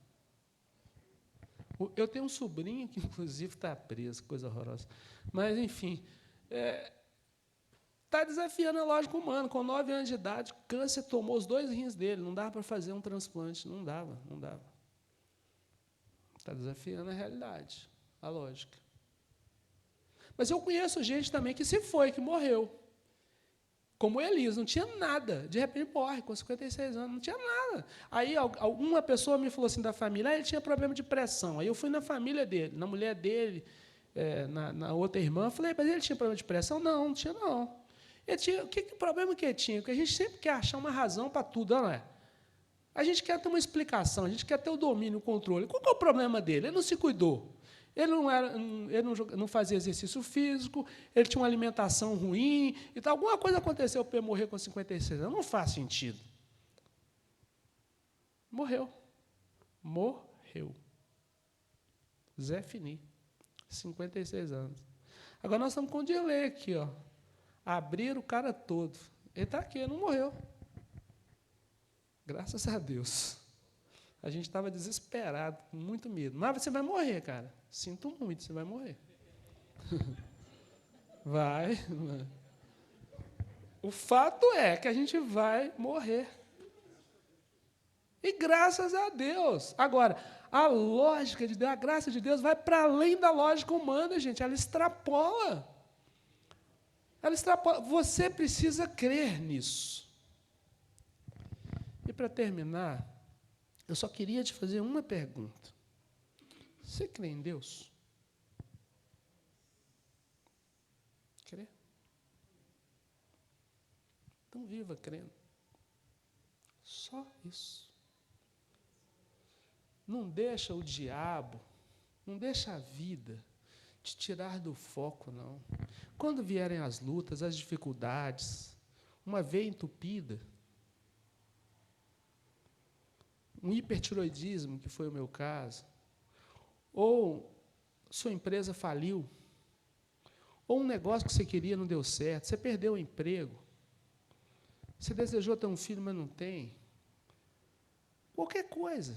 Eu tenho um sobrinho que, inclusive, está preso, coisa horrorosa. Mas, enfim, está desafiando a lógica humana. Com 9 anos de idade, câncer tomou os 2 rins dele, não dava para fazer um transplante, não dava. Está desafiando a realidade, a lógica. Mas eu conheço gente também que se foi, que morreu. Como Elias, não tinha nada. De repente morre, com 56 anos, não tinha nada. Aí uma pessoa me falou assim da família, ele tinha problema de pressão. Aí eu fui na família dele, na mulher dele, na outra irmã, falei, mas ele tinha problema de pressão? Não, não tinha, não. Ele tinha, que problema que ele tinha? Porque a gente sempre quer achar uma razão para tudo, não é? A gente quer ter uma explicação, a gente quer ter o domínio, o controle. Qual que é o problema dele? Ele não se cuidou. Ele não fazia exercício físico, ele tinha uma alimentação ruim, e tal. Alguma coisa aconteceu para ele morrer com 56 anos. Não faz sentido. Morreu. Zé Fini, 56 anos. Agora nós estamos com o delay aqui, ó. Abriram o cara todo. Ele está aqui, ele não morreu. Graças a Deus. A gente estava desesperado, com muito medo. Mas você vai morrer, cara. Sinto muito, você vai morrer. Vai. O fato é que a gente vai morrer. E graças a Deus. Agora, a lógica de Deus, a graça de Deus vai para além da lógica humana, gente. Ela extrapola. Ela extrapola. Você precisa crer nisso. E para terminar, eu só queria te fazer uma pergunta. Você crê em Deus? Crê? Então viva crendo. Só isso. Não deixa o diabo, não deixa a vida te tirar do foco, não. Quando vierem as lutas, as dificuldades, uma veia entupida, um hipertiroidismo, que foi o meu caso, ou sua empresa faliu, Ou um negócio que você queria não deu certo, você perdeu o emprego, você desejou ter um filho, mas não tem. Qualquer coisa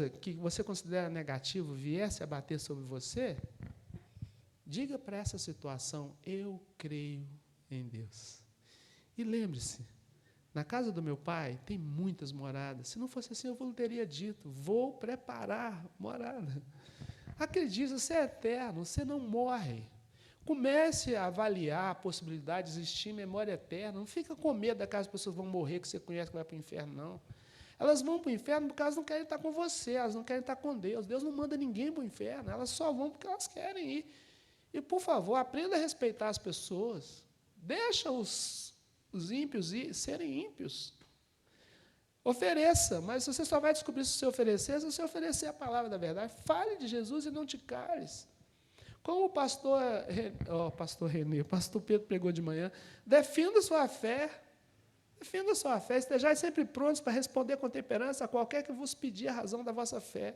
que você considera negativo viesse a bater sobre você, diga para essa situação: eu creio em Deus. E lembre-se, na casa do meu pai tem muitas moradas. Se não fosse assim, eu teria dito: vou preparar morada. Acredite, você é eterno, você não morre. Comece a avaliar a possibilidade de existir memória eterna. Não fica com medo daquelas pessoas vão morrer, que você conhece, que vai para o inferno, não. Elas vão para o inferno porque elas não querem estar com você, elas não querem estar com Deus. Deus não manda ninguém para o inferno, elas só vão porque elas querem ir. E, por favor, aprenda a respeitar as pessoas. Deixa os ímpios serem ímpios. Ofereça, mas você só vai descobrir se você oferecer, se você oferecer a palavra da verdade. Fale de Jesus e não te cales. Como o pastor Pedro pregou de manhã, defenda sua fé. Defenda a sua fé, estejais sempre prontos para responder com temperança a qualquer que vos pedir a razão da vossa fé.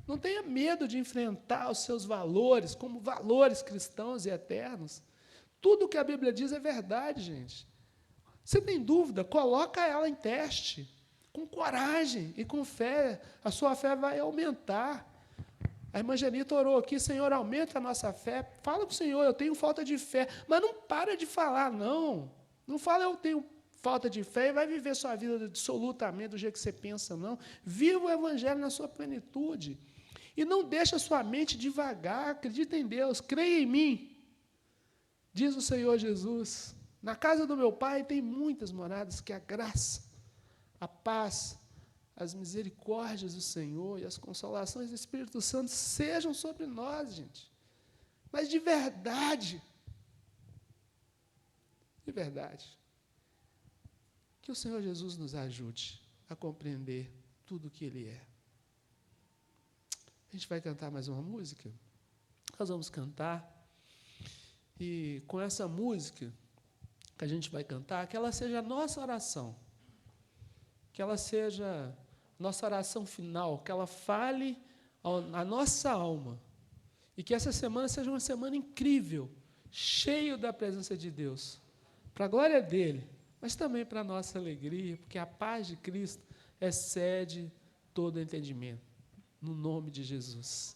Não tenha medo de enfrentar os seus valores como valores cristãos e eternos. Tudo o que a Bíblia diz é verdade, gente. Você tem dúvida? Coloca ela em teste, com coragem e com fé. A sua fé vai aumentar. A irmã Janita orou aqui: Senhor, aumenta a nossa fé. Fala com o Senhor: eu tenho falta de fé. Mas não para de falar, não. Não fala: eu tenho falta de fé e vai viver sua vida absolutamente do jeito que você pensa, não. Viva o Evangelho na sua plenitude. E não deixe a sua mente devagar. Acredita em Deus. Creia em mim. Diz o Senhor Jesus: na casa do meu Pai tem muitas moradas, que a graça, a paz, as misericórdias do Senhor e as consolações do Espírito Santo sejam sobre nós, gente. Mas de verdade. De verdade. Que o Senhor Jesus nos ajude a compreender tudo o que Ele é. A gente vai cantar mais uma música? Nós vamos cantar. E com essa música que a gente vai cantar, que ela seja a nossa oração. Que ela seja nossa oração final, que ela fale à nossa alma. E que essa semana seja uma semana incrível, cheia da presença de Deus, para a glória dEle, mas também para a nossa alegria, porque a paz de Cristo excede todo entendimento. No nome de Jesus.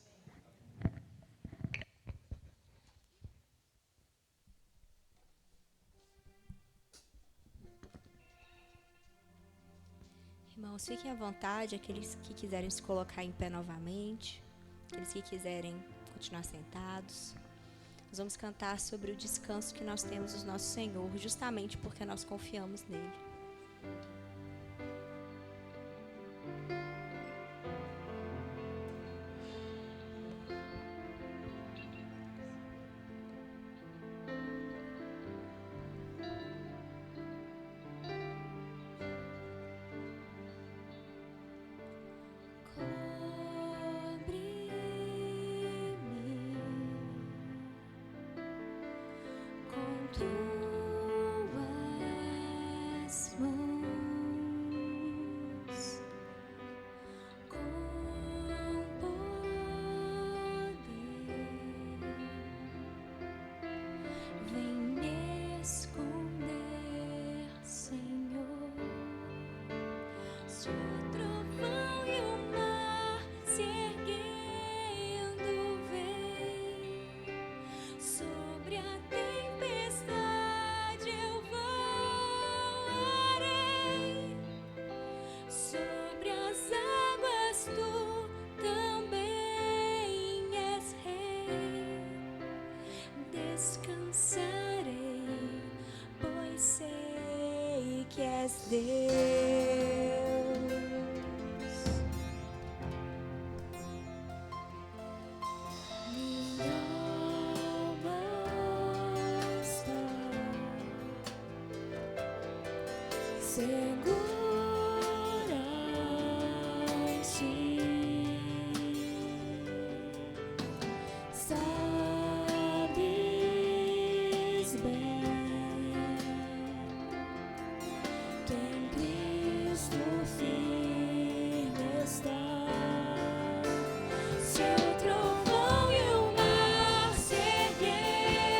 Irmãos, fiquem à vontade, aqueles que quiserem se colocar em pé novamente, aqueles que quiserem continuar sentados. Nós vamos cantar sobre o descanso que nós temos no nosso Senhor, justamente porque nós confiamos nele. Tuas mãos com poder vem me esconder, Senhor. Se o trovão e o mar se erguendo vem sobre a tempestade, eu voarei. Sobre as águas tu também és rei. Descansarei, pois sei que és Deus. Minha alma está segura em ti. Sabes bem que em Cristo firme está. Se o trovão e o mar se erguerem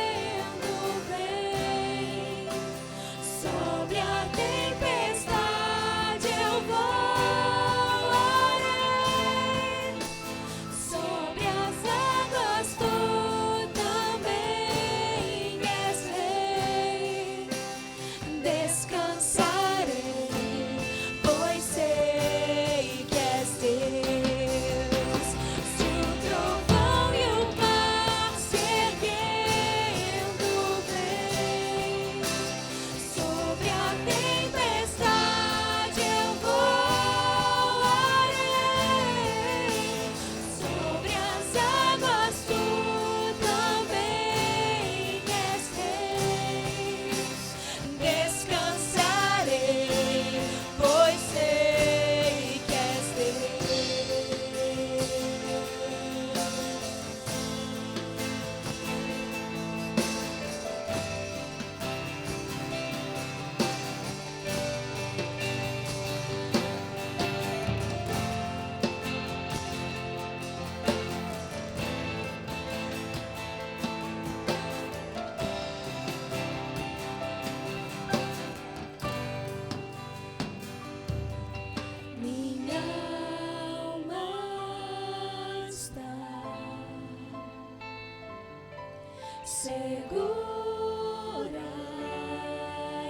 segura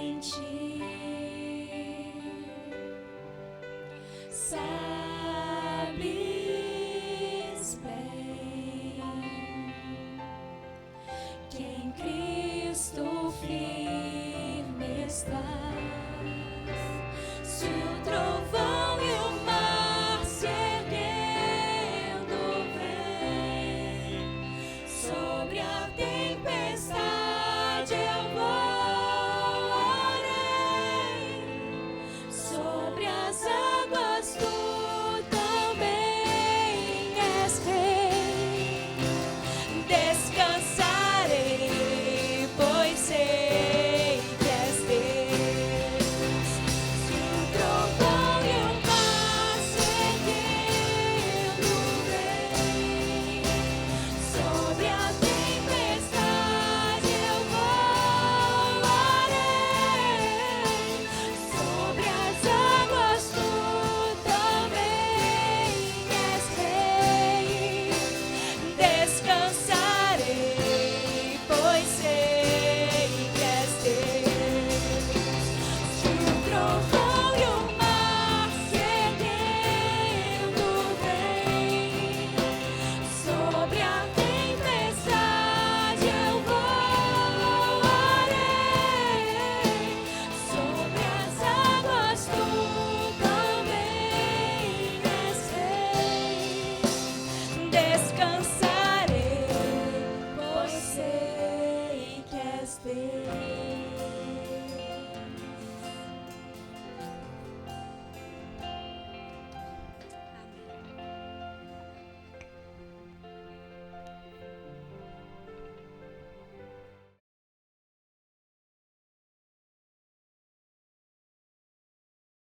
em ti. Sabes bem que em Cristo firme estás. Se o trovão e o mar se erguendo vem, sobre a tempestade eu voarei, sobre as águas tu também és rei. Descansarei, pois sei que és Deus. Se o trovão e o mar se erguendo vem, sobre a tempestade eu voarei, sobre as águas tu também és rei. Descansarei, pois sei que és Deus. Se o trovão e o mar se erguendo vem, sobre a tempestade eu voarei, sobre as águas tu também és rei. Descansarei, pois sei que és Deus.